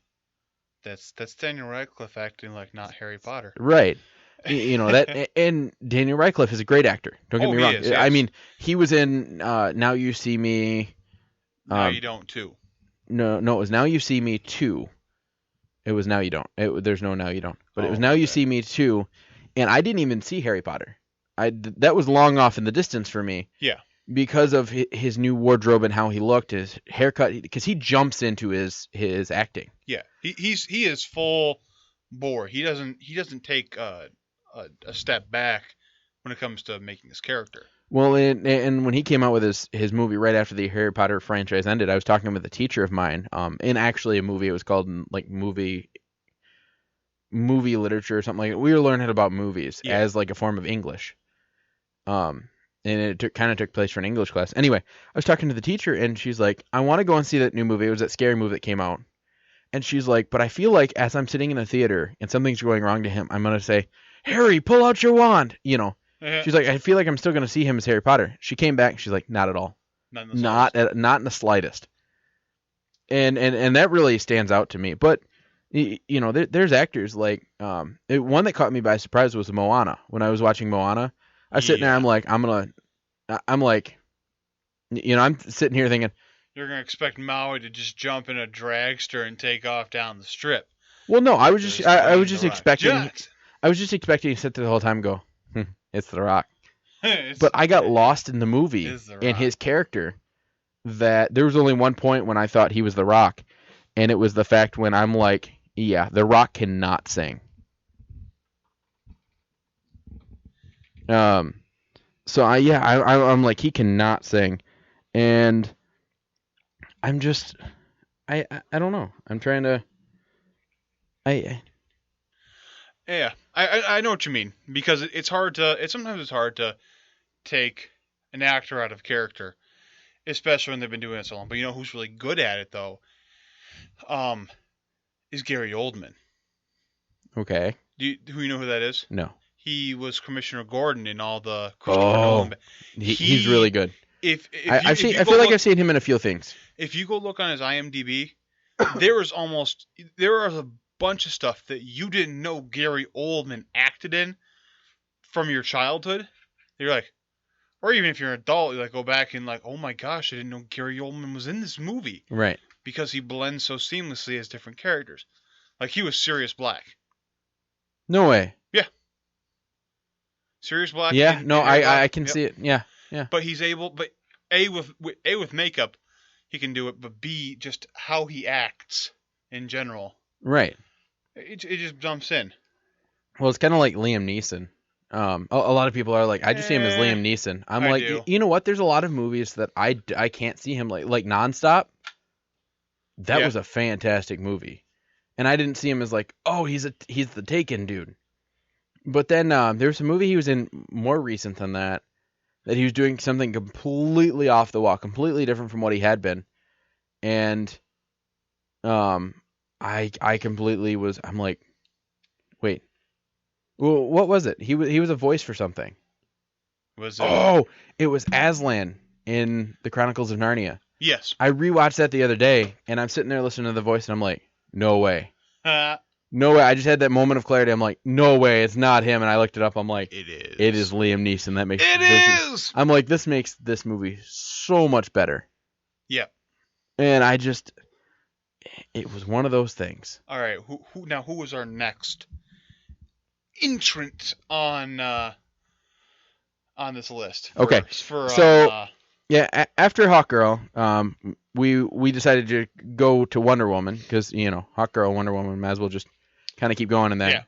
That's Daniel Radcliffe acting like not Harry Potter. Right. That and Daniel Radcliffe is a great actor. Don't get me wrong. Yes. I mean, he was in Now You See Me. Now You Don't 2. No, it was Now You See Me 2. It was Now You Don't. There's no Now You Don't. But it was Now You See Me 2, and I didn't even see Harry Potter. That was long off in the distance for me. Yeah. Because of his new wardrobe and how he looked, his haircut, because he jumps into his acting. Yeah, he is full bore. He doesn't take a step back when it comes to making his character. Well, and when he came out with his movie right after the Harry Potter franchise ended, I was talking with a teacher of mine. In actually a movie, it was called like movie literature or something like that. We were learning about movies as like a form of English. And it kind of took place for an English class. Anyway, I was talking to the teacher, and she's like, I want to go and see that new movie. It was that scary movie that came out. And she's like, but I feel like as I'm sitting in a theater and something's going wrong to him, I'm going to say, Harry, pull out your wand. You know. She's like, I feel like I'm still going to see him as Harry Potter. She came back. She's like, not at all. Not in the slightest. And that really stands out to me. But, you know, there's actors like, one that caught me by surprise was Moana. When I was watching Moana, I was sitting there, I'm like, you know, I'm sitting here thinking, you're going to expect Maui to just jump in a dragster and take off down the strip. Well, no, I was just expecting to sit there the whole time and go, it's The Rock. But I got lost in the movie and his character that there was only one point when I thought he was The Rock, and it was the fact when I'm like, yeah, The Rock cannot sing. So I'm like, he cannot sing, and I'm just, I don't know. I'm trying to, Yeah, I know what you mean, because sometimes it's hard to take an actor out of character, especially when they've been doing it so long. But you know who's really good at it though? Is Gary Oldman. Okay. Do you know who that is? No. He was Commissioner Gordon in all the Christopher Nolan. He's really good. I feel like I've seen him in a few things. If you go look on his IMDb, there was a bunch of stuff that you didn't know Gary Oldman acted in from your childhood. You're like, or even if you're an adult, you like go back and like, oh my gosh, I didn't know Gary Oldman was in this movie. Right. Because he blends so seamlessly as different characters. Like he was Sirius Black. No way. Yeah. Sirius Black. Yeah. I can see it. Yeah. Yeah. But he's able, but A with makeup, he can do it, but B, just how he acts in general. Right. It just jumps in. Well, it's kind of like Liam Neeson. A lot of people are like, I just see him as Liam Neeson. I'm like, you know what? There's a lot of movies that I can't see him like Nonstop. That was a fantastic movie, and I didn't see him as like, oh, he's the Taken dude. But then there's a movie he was in more recent than that he was doing something completely off the wall, completely different from what he had been, and I completely was. I'm like, wait, well, what was it? He was a voice for something. Was it? Oh, it was Aslan in the Chronicles of Narnia. Yes. I rewatched that the other day, and I'm sitting there listening to the voice, and I'm like, no way. No way. I just had that moment of clarity. I'm like, no way, it's not him. And I looked it up. I'm like, it is. It is Liam Neeson. That makes it is. I'm like, this makes this movie so much better. Yeah. And it was one of those things. All right. Who was our next entrant on this list? Okay. Yeah, after Hawkgirl, we decided to go to Wonder Woman because, you know, Hawkgirl, Wonder Woman, might as well just kind of keep going in that. Yeah.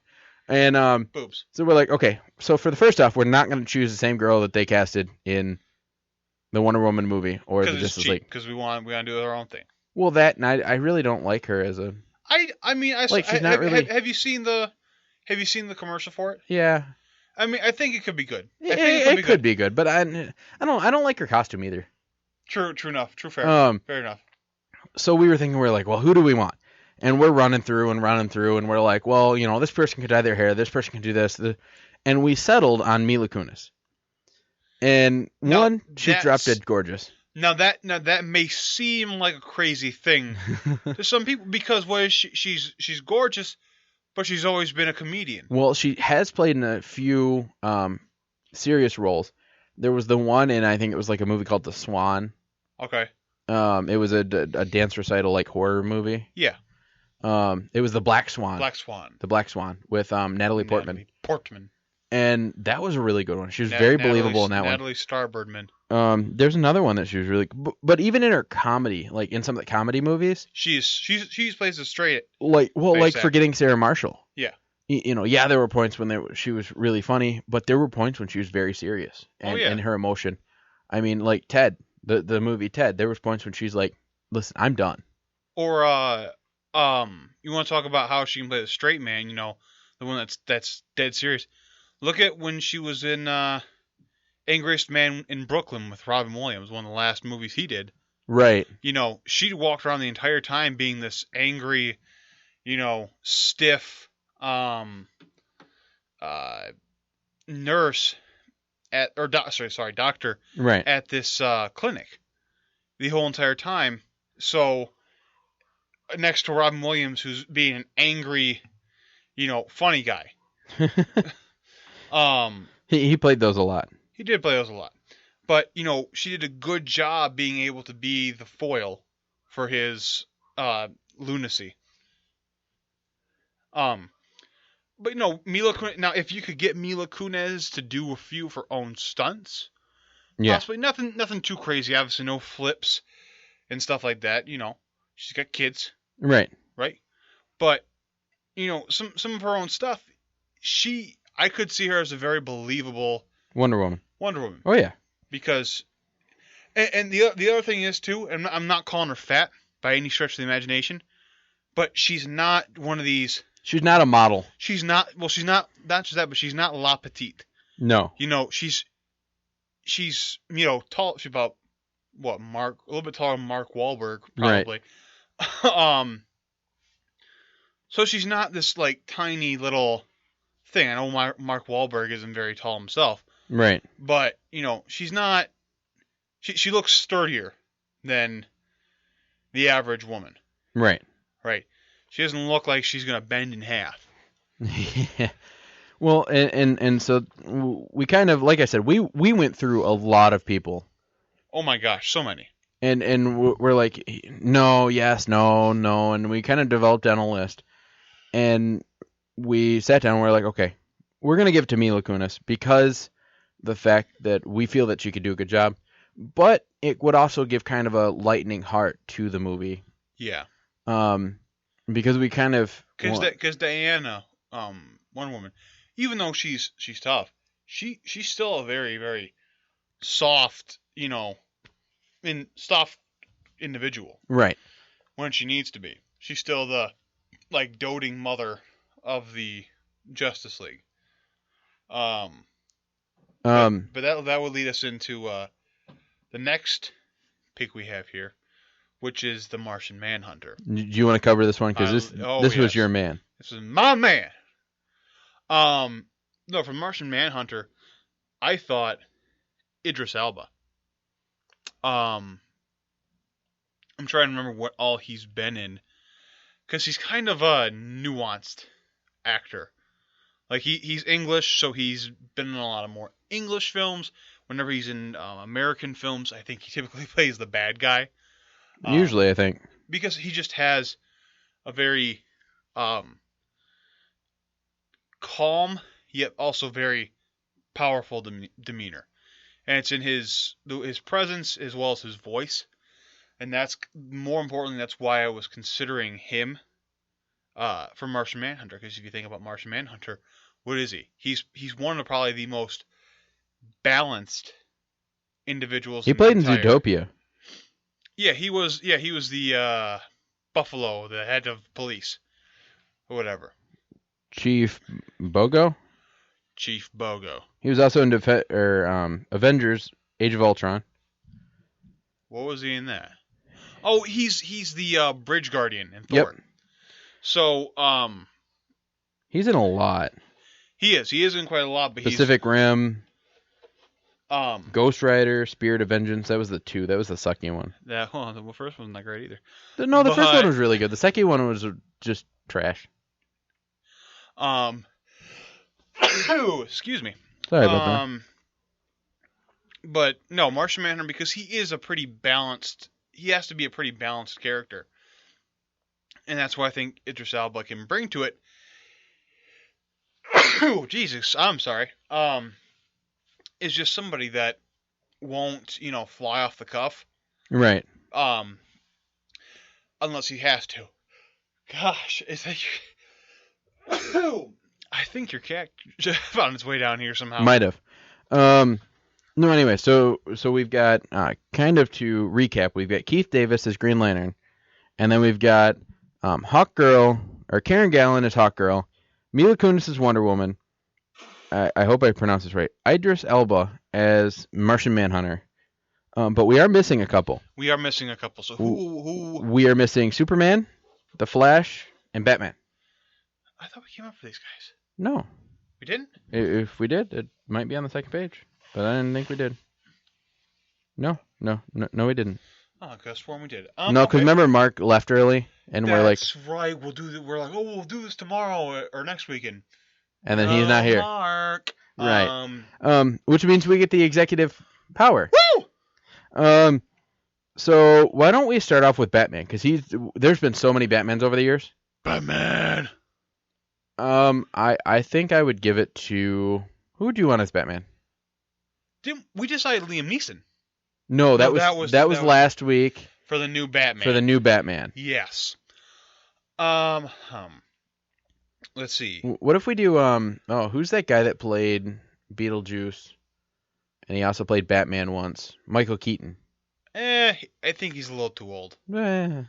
And boobs. So we're like, okay, so for the first off, we're not going to choose the same girl that they casted in the Wonder Woman movie or the Justice League. Because we want to do our own thing. Well, that, and I really don't like her as a... I mean, she's not really... Have you seen the commercial for it? Yeah. I mean, I think it could be good. It could be good, but I don't like her costume either. True enough. Fair enough. So we were thinking, we're like, well, who do we want? And we're running through, and we're like, well, you know, this person could dye their hair, this person can do this, and we settled on Mila Kunis. And she's drop dead gorgeous. Now that may seem like a crazy thing to some people because she's gorgeous. But she's always been a comedian. Well, she has played in a few serious roles. There was the one in, I think it was like a movie called The Swan. Okay. It was a dance recital like horror movie. Yeah. It was The Black Swan. The Black Swan with Natalie Portman. And that was a really good one. She was very believable in that one. Natalie Starbirdman. There's another one that she was really, but even in her comedy, like in some of the comedy movies, she plays a straight. Like Forgetting Sarah Marshall. Yeah. yeah, there were points when she was really funny, but there were points when she was very serious and her emotion. I mean, like Ted, the movie Ted, there was points when she's like, "Listen, I'm done." Or you want to talk about how she can play the straight man? The one that's dead serious. Look at when she was in Angriest Man in Brooklyn with Robin Williams, one of the last movies he did. Right. She walked around the entire time being this angry, stiff nurse doctor Right. at this clinic the whole entire time. So next to Robin Williams, who's being an angry, funny guy. He played those a lot. He did play those a lot. But, she did a good job being able to be the foil for his lunacy. But, Mila Kunis, now, if you could get Mila Kunis to do a few of her own stunts, possibly nothing too crazy. Obviously, no flips and stuff like that. She's got kids. Right. Right? But, some of her own stuff, I could see her as a very believable Wonder Woman. Oh, yeah. Because, and the other thing is, too, and I'm not calling her fat by any stretch of the imagination, but she's not one of these. She's not a model. She's not just that, but she's not La Petite. No. She's tall. She's about, a little bit taller than Mark Wahlberg, probably. Right. So she's not this, like, tiny little thing. I know Mark Wahlberg isn't very tall himself. Right. But, she's not. She looks sturdier than the average woman. Right. Right. She doesn't look like she's going to bend in half. Yeah. Well, and so we kind of, like I said, we went through a lot of people. Oh my gosh, so many. And we're like, no, yes, no, and we kind of developed down a list. And we sat down and we're like, okay, we're going to give it to Mila Kunis because the fact that we feel that she could do a good job, but it would also give kind of a lightening heart to the movie. Yeah. Because we kind of... Because Diana, Wonder Woman, even though she's tough, she's still a very, very soft, soft individual. Right. When she needs to be. She's still the, doting mother of the Justice League. But that would lead us into the next pick we have here, which is the Martian Manhunter. Do you want to cover this one? Because this was your man. This is my man. No, for Martian Manhunter, I thought Idris Elba. I'm trying to remember what all he's been in, because he's kind of a nuanced actor. Like, he's English, so he's been in a lot of more English films. Whenever he's in American films, I think he typically plays the bad guy. Usually, I think. Because he just has a very calm, yet also very powerful demeanor. And it's in his presence as well as his voice. And that's, more importantly, that's why I was considering him for Martian Manhunter. Because if you think about Martian Manhunter, what is he? He's one of probably the most balanced individuals. He played in Zootopia. Yeah, he was the Buffalo, the head of police, or whatever. Chief Bogo. He was also in Avengers: Age of Ultron. What was he in that? Oh, he's the Bridge Guardian in Thor. Yep. So, he's in a lot. He is in quite a lot, but Pacific Rim. Ghost Rider, Spirit of Vengeance. That was the sucky one. The first one wasn't that great either. The first one was really good. The second one was just trash. Excuse me. Sorry about that. But no, Martian Manhunter, because he is a pretty balanced. He has to be a pretty balanced character, and that's why I think Idris Elba can bring to it. Oh, Jesus, I'm sorry. Is just somebody that won't, fly off the cuff. Right. Unless he has to. Gosh, is that... I think your cat found its way down here somehow. Might have. No, anyway, so we've got, kind of to recap, we've got Keith Davis as Green Lantern, and then we've got Hawkgirl, or Karen Gillan as Hawkgirl, Mila Kunis as Wonder Woman, I hope I pronounced this right, Idris Elba as Martian Manhunter, but we are missing a couple. We are missing a couple, so who... We are missing Superman, The Flash, and Batman. I thought we came up for these guys. No. We didn't? If we did, it might be on the second page. But I didn't think we did. No, we didn't. Oh, I could have sworn we did. No, because remember Mark left early, and we're like... That's right, we're like, we'll do this tomorrow or next weekend. And then he's not here. Mark. Right. Which means we get the executive power. Woo! So why don't we start off with Batman? Because there's been so many Batmans over the years. Batman! I think I would give it to... Who would you want as Batman? Didn't we decided Liam Neeson? No, that was last week. For the new Batman. Yes. Let's see. What if we do who's that guy that played Beetlejuice? And he also played Batman once. Michael Keaton. I think he's a little too old. I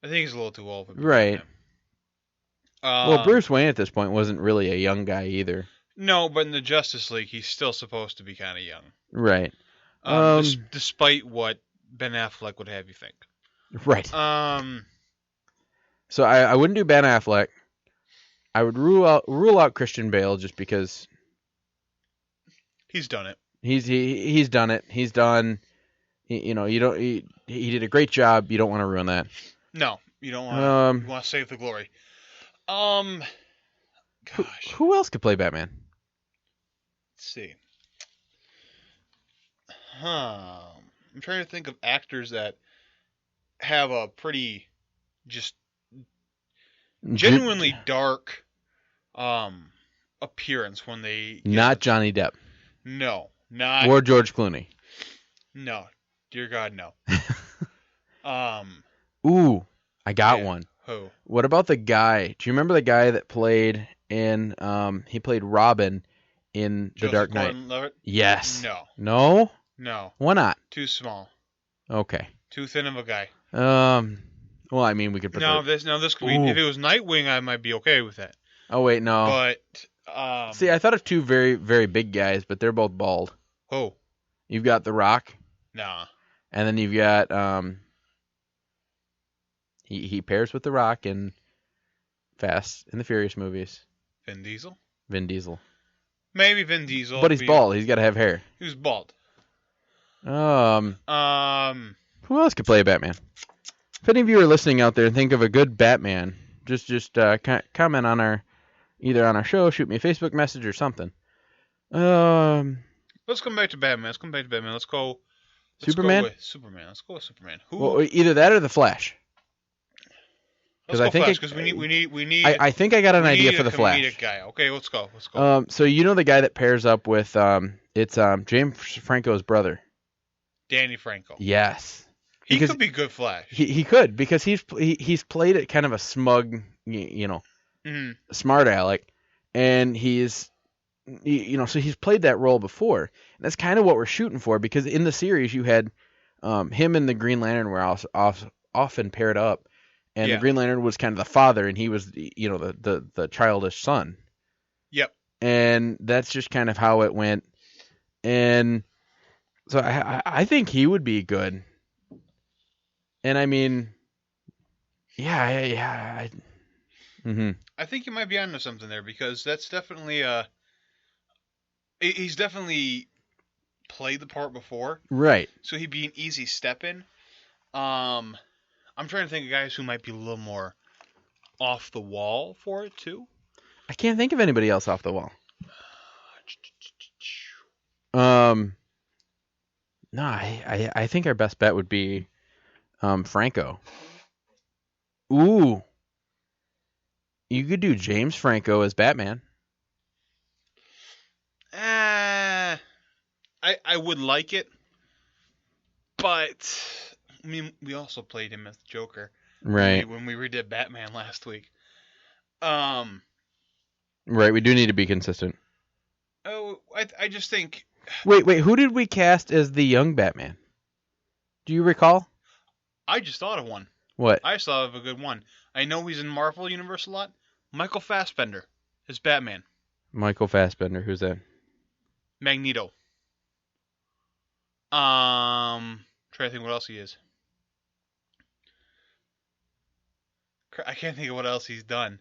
think he's a little too old for Batman. Right. Well, Bruce Wayne at this point wasn't really a young guy either. No, but in the Justice League, he's still supposed to be kind of young. Right. Despite what Ben Affleck would have you think. Right. So I wouldn't do Ben Affleck. I would rule out Christian Bale just because he's done it. He's done it. He's done. He did a great job. You don't want to ruin that. No, you don't want. You want to save the glory. Gosh. Who else could play Batman? Let's see. I'm trying to think of actors that have a pretty just genuinely dark appearance when they... Not Johnny Depp. No, not... Or George Clooney. No. Dear God, no. Ooh, I got one. Who? What about the guy? Do you remember the guy that played in... he played Robin in The Dark Knight? Gordon-Levitt? Yes. No. No? No. Why not? Too small. Okay. Too thin of a guy. Well, I mean, we could put this could be... If it was Nightwing, I might be okay with that. Oh, wait, no. But, see, I thought of two very, very big guys, but they're both bald. Who? You've got The Rock. Nah. And then you've got, he pairs with The Rock in Fast and the Furious movies. Vin Diesel? Vin Diesel. Maybe Vin Diesel. But he's bald. He's got to have hair. Who's bald? Who else could play a Batman? If any of you are listening out there and think of a good Batman, just comment on either on our show, shoot me a Facebook message or something. Let's come back to Batman. Let's go. Superman? Let's go with Superman. Who? Well, either that or the Flash. Let's go Flash because we need. I think I got an idea for the Flash. Guy. Okay, let's go. So you know the guy that pairs up with it's James Franco's brother. Danny Franco. Yes. He could be good Flash. He could because he's played it kind of a smug, smart aleck, and he's so he's played that role before, and that's kind of what we're shooting for because in the series you had him and the Green Lantern were often paired up, and the Green Lantern was kind of the father, and he was the childish son. Yep. And that's just kind of how it went, and so I think he would be good. And I mean, yeah. I think you might be onto something there because that's definitely he's definitely played the part before, right? So he'd be an easy step in. I'm trying to think of guys who might be a little more off the wall for it too. I can't think of anybody else off the wall. No, I think our best bet would be Franco. Ooh. You could do James Franco as Batman. I would like it, but I mean, we also played him as the Joker, right? When we redid Batman last week. Right, we do need to be consistent. Oh, I just think. Wait, who did we cast as the young Batman? Do you recall? I just thought of one. What? I just thought of a good one. I know he's in Marvel Universe a lot. Michael Fassbender is Batman. Michael Fassbender, who's that? Magneto. Try to think what else he is. I can't think of what else he's done.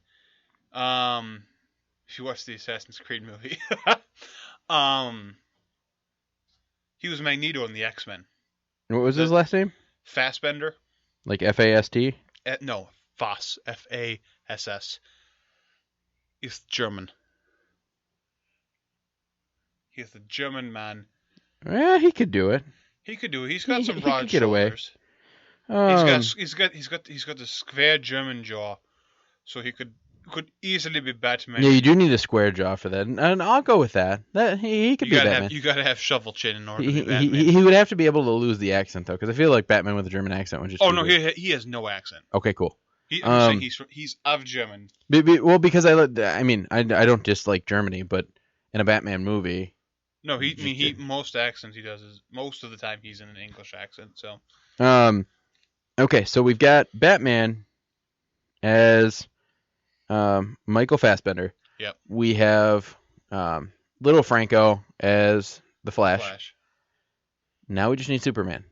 If you watch the Assassin's Creed movie, he was Magneto in the X-Men. What was his last name? Fassbender. Like F-A-S-T? No, Fass. F-A-S-S. He's German. He's the German man. Yeah, he could do it. He could do it. He's got some broad could get away. shoulders. He's got the square German jaw, so he could easily be Batman. Yeah, you do need a square jaw for that, and I'll go with that. That he could be Batman. You gotta have shovel chin in order to be Batman. He would have to be able to lose the accent though, because I feel like Batman with a German accent would just. Oh no, he has no accent. Okay, cool. I'm saying he's of German. Well, because I don't dislike Germany, but in a Batman movie. No, most accents he does is most of the time he's in an English accent. So. Okay, so we've got Batman as Michael Fassbender. Yep. We have Little Franco as the Flash. Now we just need Superman.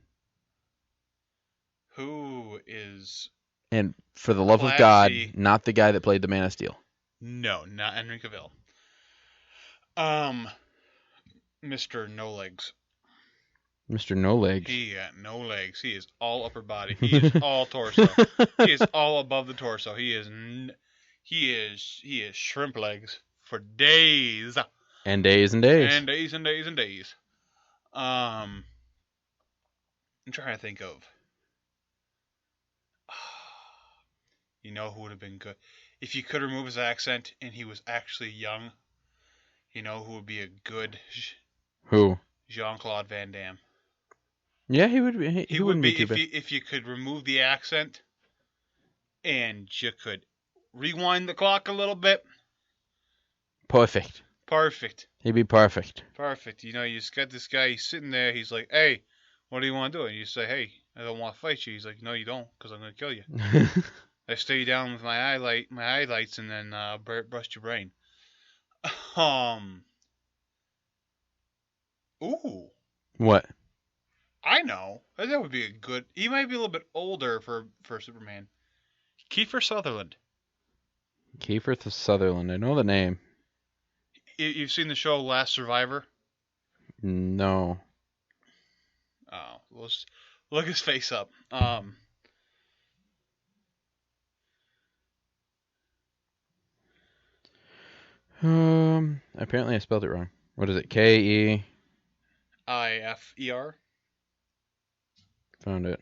Who is? And for the love of God, not the guy that played the Man of Steel. No, not Henry Cavill. Mr. No Legs. Mr. No Legs. He got no legs. He is all upper body. He is all torso. He is all above the torso. He is shrimp legs for days. And days and days. And days and days and days. I'm trying to think of. You know who would have been good if you could remove his accent and he was actually young. You know who would be a good. Who? Jean-Claude Van Damme. Yeah, he would be. He would be too bad. if you could remove the accent, and you could rewind the clock a little bit. Perfect. He'd be perfect. You know, you just got this guy. He's sitting there. He's like, "Hey, what do you want to do?" And you say, "Hey, I don't want to fight you." He's like, "No, you don't, because I'm gonna kill you." I stay down with my highlights, and then bust your brain. Ooh. What? I know. That would be a good. He might be a little bit older for Superman. Kiefer Sutherland. Kiefer Sutherland. I know the name. You've seen the show Last Survivor? No. Oh, let's look his face up. Apparently I spelled it wrong. What is it? Keifer? Found it.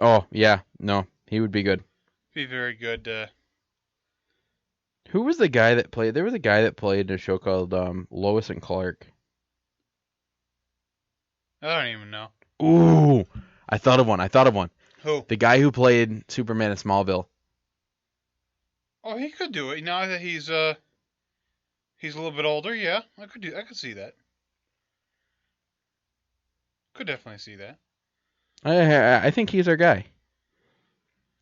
Oh, yeah. No, he would be good. Be very good. Who was the guy that played? There was a guy that played in a show called Lois and Clark. I don't even know. Ooh, I thought of one. Who? The guy who played Superman in Smallville. Oh, he could do it. Now that he's a little bit older, yeah, I could see that. Could definitely see that. I think he's our guy.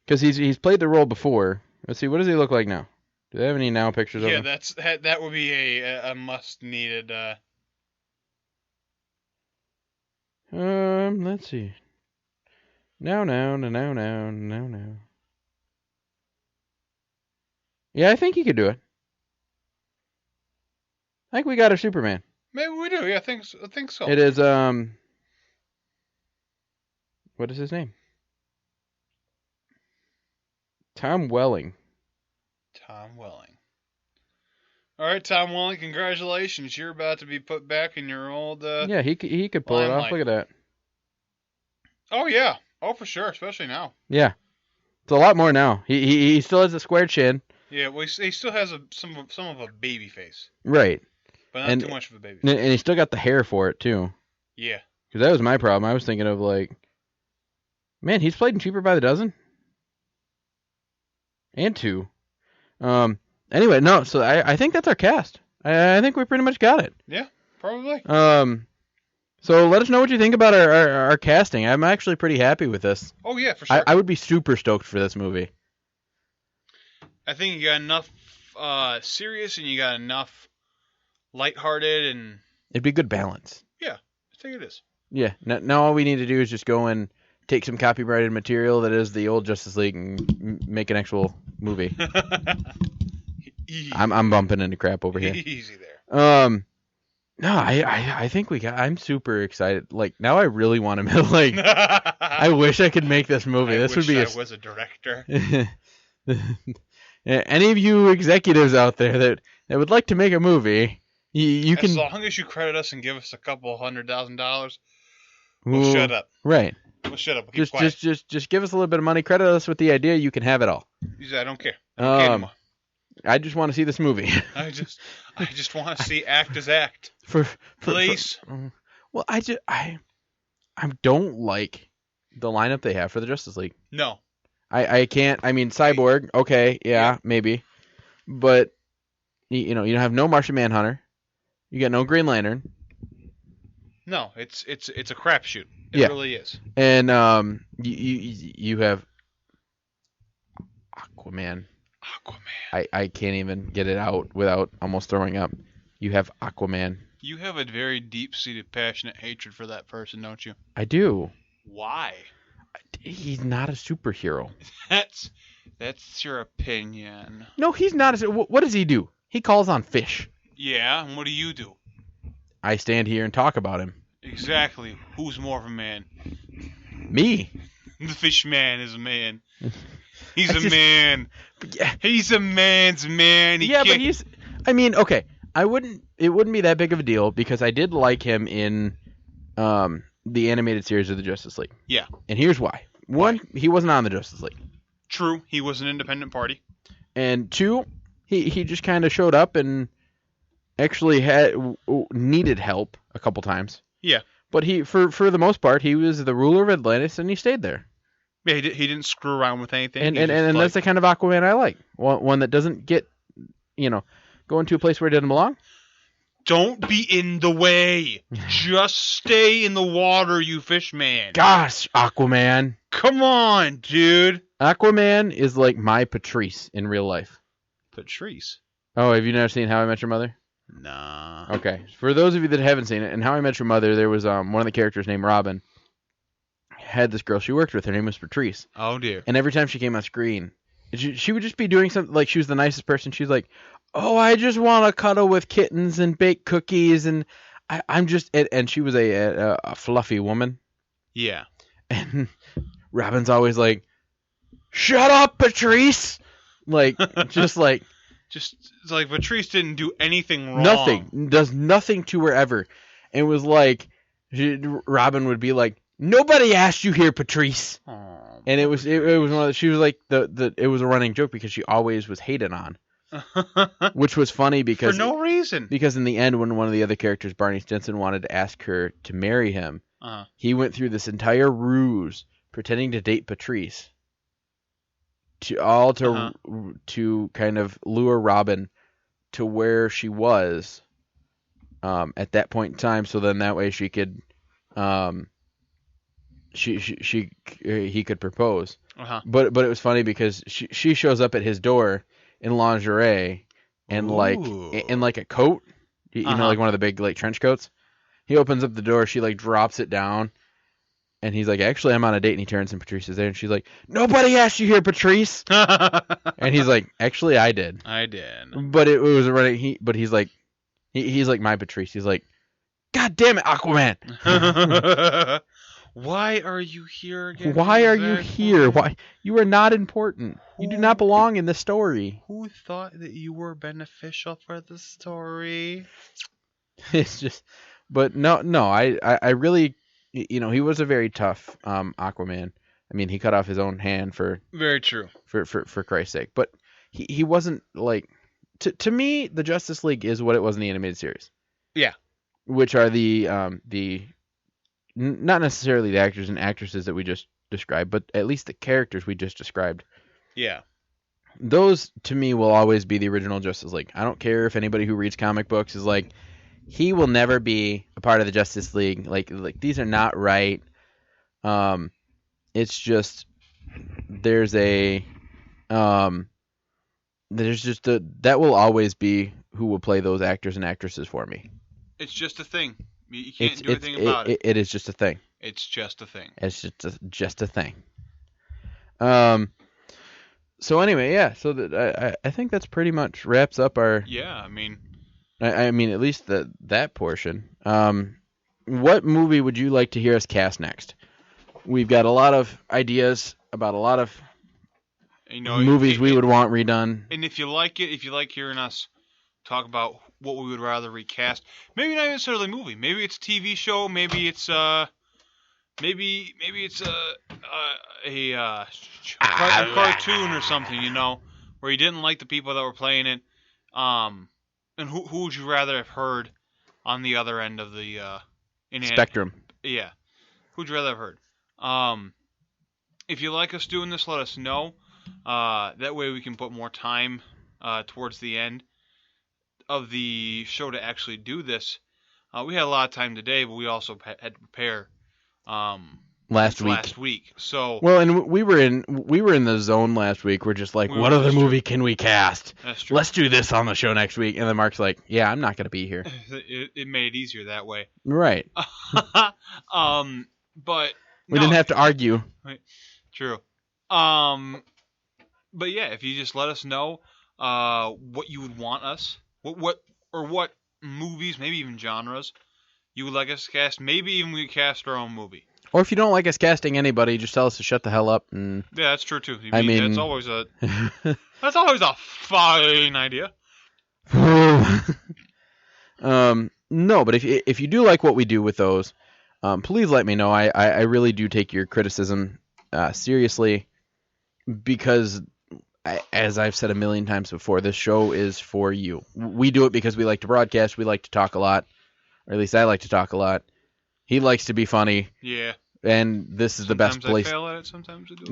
Because he's played the role before. Let's see, what does he look like now? Do they have any now pictures of him? Yeah, that would be a must needed. Let's see. Now. Yeah, I think he could do it. I think we got our Superman. Maybe we do. Yeah, I think so. It is what is his name? Tom Welling. All right, Tom Welling, congratulations. You're about to be put back in your old Yeah, he could pull it off. Look at that. Oh yeah. Oh, for sure, especially now. Yeah. It's a lot more now. He still has a square chin. Yeah, well, he still has some of a baby face. Right. But not too much of a baby face. And he still got the hair for it, too. Yeah. Because that was my problem. I was thinking of, like, man, he's played in Cheaper by the Dozen. and 2. Anyway, no. So I think that's our cast. I think we pretty much got it. Yeah, probably. So let us know what you think about our casting. I'm actually pretty happy with this. Oh yeah, for sure. I would be super stoked for this movie. I think you got enough serious and you got enough lighthearted, and It'd be good balance. yeah, I think it is. Yeah. Now all we need to do is just go and take some copyrighted material that is the old Justice League and make an actual movie. Easy. I'm bumping into crap over here. Easy there. No, I think we got. I'm super excited. Like now, I really want to. Like, I wish I could make this movie. I This would wish be. I was a director. Any of you executives out there that would like to make a movie, you can. As long as you credit us and give us a couple $100,000, we'll shut up. Right. We'll shut up. We'll keep quiet. Just give us a little bit of money. Credit us with the idea. You can have it all. I don't care. I don't care anymore. I just want to see this movie. I just want to see actors act. Please. Well, I don't like the lineup they have for the Justice League. No. I can't. I mean, Cyborg. Okay, yeah, maybe, but you don't have no Martian Manhunter. You got no Green Lantern. No, it's a crapshoot. It Yeah. really is. And you have Aquaman. I can't even get it out without almost throwing up. You have Aquaman. You have a very deep-seated, passionate hatred for that person, don't you? I do. Why? He's not a superhero. That's your opinion. No, he's not. What does he do? He calls on fish. Yeah, and what do you do? I stand here and talk about him. Exactly. Who's more of a man? Me. The fish man is a man. He's a man. Yeah. He's a man's man. But he's. I mean, okay. It wouldn't be that big of a deal because I did like him in the animated series of the Justice League. Yeah. And here's why. One, he wasn't on the Justice League. True. He was an independent party. And two, he just kind of showed up and actually needed help a couple times. Yeah. But for the most part, he was the ruler of Atlantis and he stayed there. Yeah, he didn't screw around with anything. And that's the kind of Aquaman I like. One that doesn't get, go into a place where he doesn't belong. Don't be in the way. Just stay in the water, you fish man. Gosh, Aquaman. Come on, dude. Aquaman is like my Patrice in real life. Patrice? Oh, have you never seen How I Met Your Mother? Nah. Okay. For those of you that haven't seen it, in How I Met Your Mother, there was one of the characters named Robin. Had this girl she worked with. Her name was Patrice. Oh, dear. And every time she came on screen, she would just be doing something like she was the nicest person. She's like, oh, I just want to cuddle with kittens and bake cookies, and I'm just... And she was a fluffy woman. Yeah. And Robin's always like, shut up, Patrice! Like, just like... Just it's like Patrice didn't do anything wrong. Nothing. Does nothing to her ever. And it was like, Robin would be like, nobody asked you here, Patrice. Oh, and it was one of the, she was like it was a running joke because she always was hated on. Which was funny because for no reason. Because in the end, when one of the other characters, Barney Stinson, wanted to ask her to marry him, he went through this entire ruse pretending to date Patrice to kind of lure Robin to where she was at that point in time, so then that way she could he could propose. But it was funny because she shows up at his door in lingerie and like a coat, know, like one of the big like trench coats. He opens up the door, she like drops it down, and he's like, actually, I'm on a date, and he turns and Patrice is there, and she's like, nobody asked you here, Patrice. And he's like, actually, I did. But it was running. But he's like, he's like my Patrice. He's like, God damn it, Aquaman. Why are you here again? Why are you here? Why you are not important. You do not belong in the story. Who thought that you were beneficial for the story? It's just, but no. I really, he was a very tough Aquaman. I mean, he cut off his own hand for very true for Christ's sake. But he wasn't like to me. The Justice League is what it was in the animated series. Yeah, which are the not necessarily the actors and actresses that we just described, but at least the characters we just described. Yeah. those to me will always be the original Justice League. I don't care if anybody who reads comic books is like, he will never be a part of the Justice League. Like these are not right. It's just that will always be who will play those actors and actresses for me. It's just a thing. You can't do anything about it. It is just a thing. It's just a thing. It's just a thing. So anyway, yeah. So I think that's pretty much wraps up our. Yeah, I mean at least that portion. What movie would you like to hear us cast next? We've got a lot of ideas about a lot of movies we would want redone. And if you like hearing us talk about what we would rather recast, maybe not necessarily a movie, maybe it's a TV show, maybe it's a cartoon or something, where you didn't like the people that were playing it. And who would you rather have heard on the other end of the spectrum? Yeah, who'd you rather have heard? If you like us doing this, let us know. That way we can put more time towards the end of the show to actually do this. We had a lot of time today, but we also had to prepare last week. So well, and we were in the zone last week. We're just like, what other movie can we cast? That's true. Let's do this on the show next week. And then Mark's like, yeah, I'm not going to be here. It made it easier that way. Right. But we didn't have to argue. Right. True. But yeah, if you just let us know what you would want us, what movies, maybe even genres you would like us to cast. Maybe even we cast our own movie. Or if you don't like us casting anybody, just tell us to shut the hell up. And yeah, that's true too. I mean, that's always a fine idea. No, but if you do like what we do with those, please let me know. I really do take your criticism seriously, because as I've said a million times before, this show is for you. We do it because we like to broadcast. We like to talk a lot, or at least I like to talk a lot. He likes to be funny. Yeah. And this is the best place. Sometimes I fail at it. Sometimes I do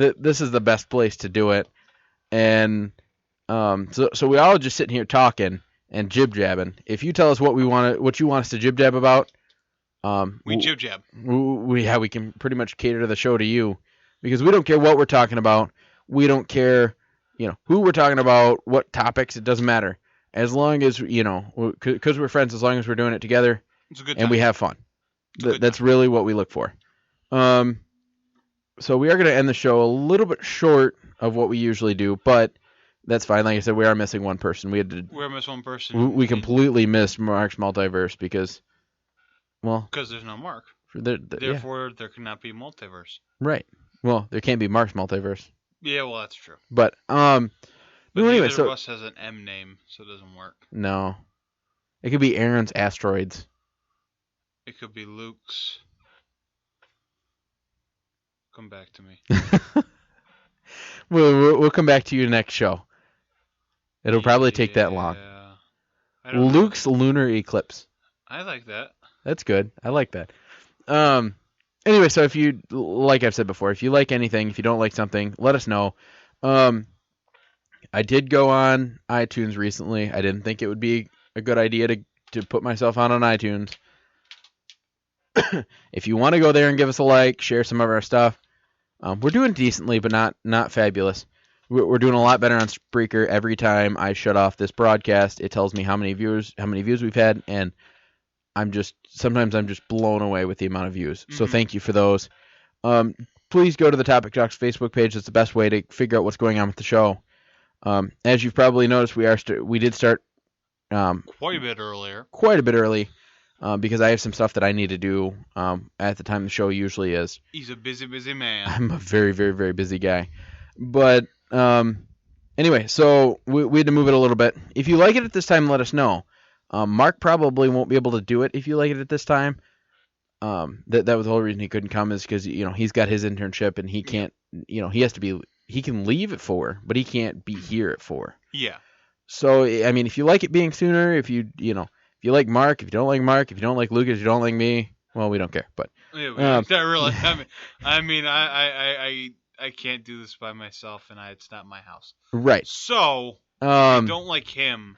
okay. This is the best place to do it. And so we all just sitting here talking and jib jabbing. If you tell us what you want us to jib jab about, we jib jab. We can pretty much cater to the show to you, because we don't care what we're talking about. We don't care, who we're talking about, what topics. It doesn't matter, as long as because we're friends. As long as we're doing it together, it's a good and we have fun. That's really what we look for. So we are going to end the show a little bit short of what we usually do, but that's fine. Like I said, we are missing one person. We're missing one person. We completely missed Mark's multiverse because there's no Mark. Therefore, there cannot be multiverse. Right. Well, there can't be Mark's multiverse. Yeah, well, that's true. But anyway, neither of us has an M name, so it doesn't work. No. It could be Aaron's Asteroids. It could be Luke's. Come back to me. We'll come back to you next show. It'll probably take that long. Luke's lunar eclipse. I like that. That's good. I like that. Anyway, so if you, like I've said before, if you like anything, if you don't like something, let us know. I did go on iTunes recently. I didn't think it would be a good idea to put myself on iTunes. If you want to go there and give us a like, share some of our stuff. We're doing decently, but not fabulous. We're doing a lot better on Spreaker. Every time I shut off this broadcast, it tells me how many views we've had, and sometimes I'm just blown away with the amount of views. Mm-hmm. So thank you for those. Please go to the Topic Jocks Facebook page. It's the best way to figure out what's going on with the show. As you've probably noticed, we did start quite a bit earlier. Because I have some stuff that I need to do at the time the show usually is. He's a busy man. I'm a very, very, very busy guy. But anyway, so we had to move it a little bit. If you like it at this time, let us know. Mark probably won't be able to do it if you like it at this time. That was the whole reason he couldn't come, is because he's got his internship and he can't. He can leave at 4, but he can't be here at 4. Yeah. So I mean, if you like it being sooner, if you like Mark, if you don't like Mark, if you don't like Lucas, if you don't like me, well, we don't care. But yeah, not really. I I can't do this by myself, and it's not my house. Right. So I don't like him.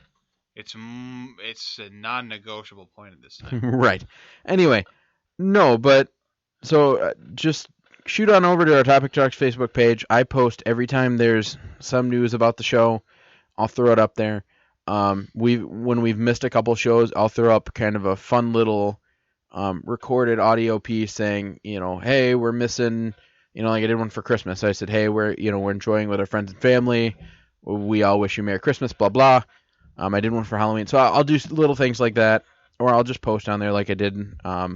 It's a non-negotiable point at this time. Right. Anyway, no, but so just shoot on over to our Topic Talks Facebook page. I post every time there's some news about the show. I'll throw it up there. When we've missed a couple shows, I'll throw up kind of a fun little recorded audio piece saying, hey, we're missing, like I did one for Christmas. I said, hey, we're enjoying with our friends and family. We all wish you Merry Christmas, blah, blah. I did one for Halloween. So I'll do little things like that, or I'll just post on there like I did, I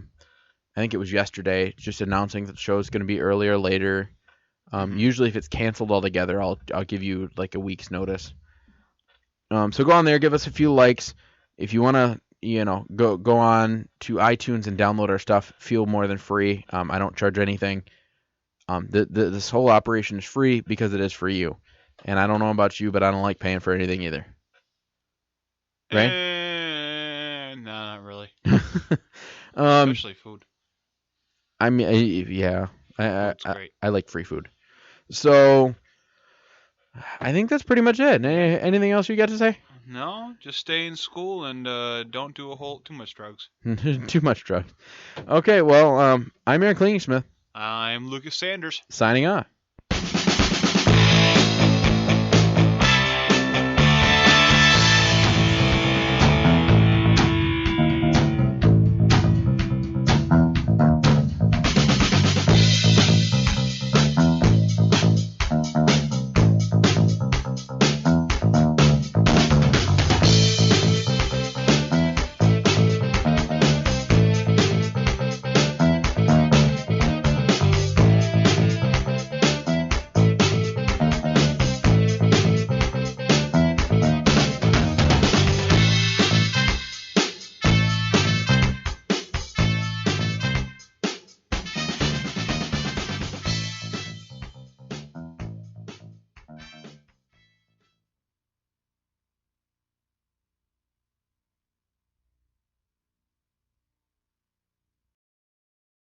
think it was yesterday, just announcing that the show is going to be earlier or later. Usually if it's canceled altogether, I'll give you like a week's notice. So go on there, give us a few likes. If you want to, go on to iTunes and download our stuff, feel more than free. I don't charge anything. This whole operation is free because it is for you. And I don't know about you, but I don't like paying for anything either. Right? No, not really. Especially food. I mean, yeah. That's great. I like free food. So I think that's pretty much it. Anything else you got to say? No, just stay in school and don't do too much drugs. Too much drugs. Okay, well, I'm Eric Klingsmith. I'm Lucas Sanders. Signing off.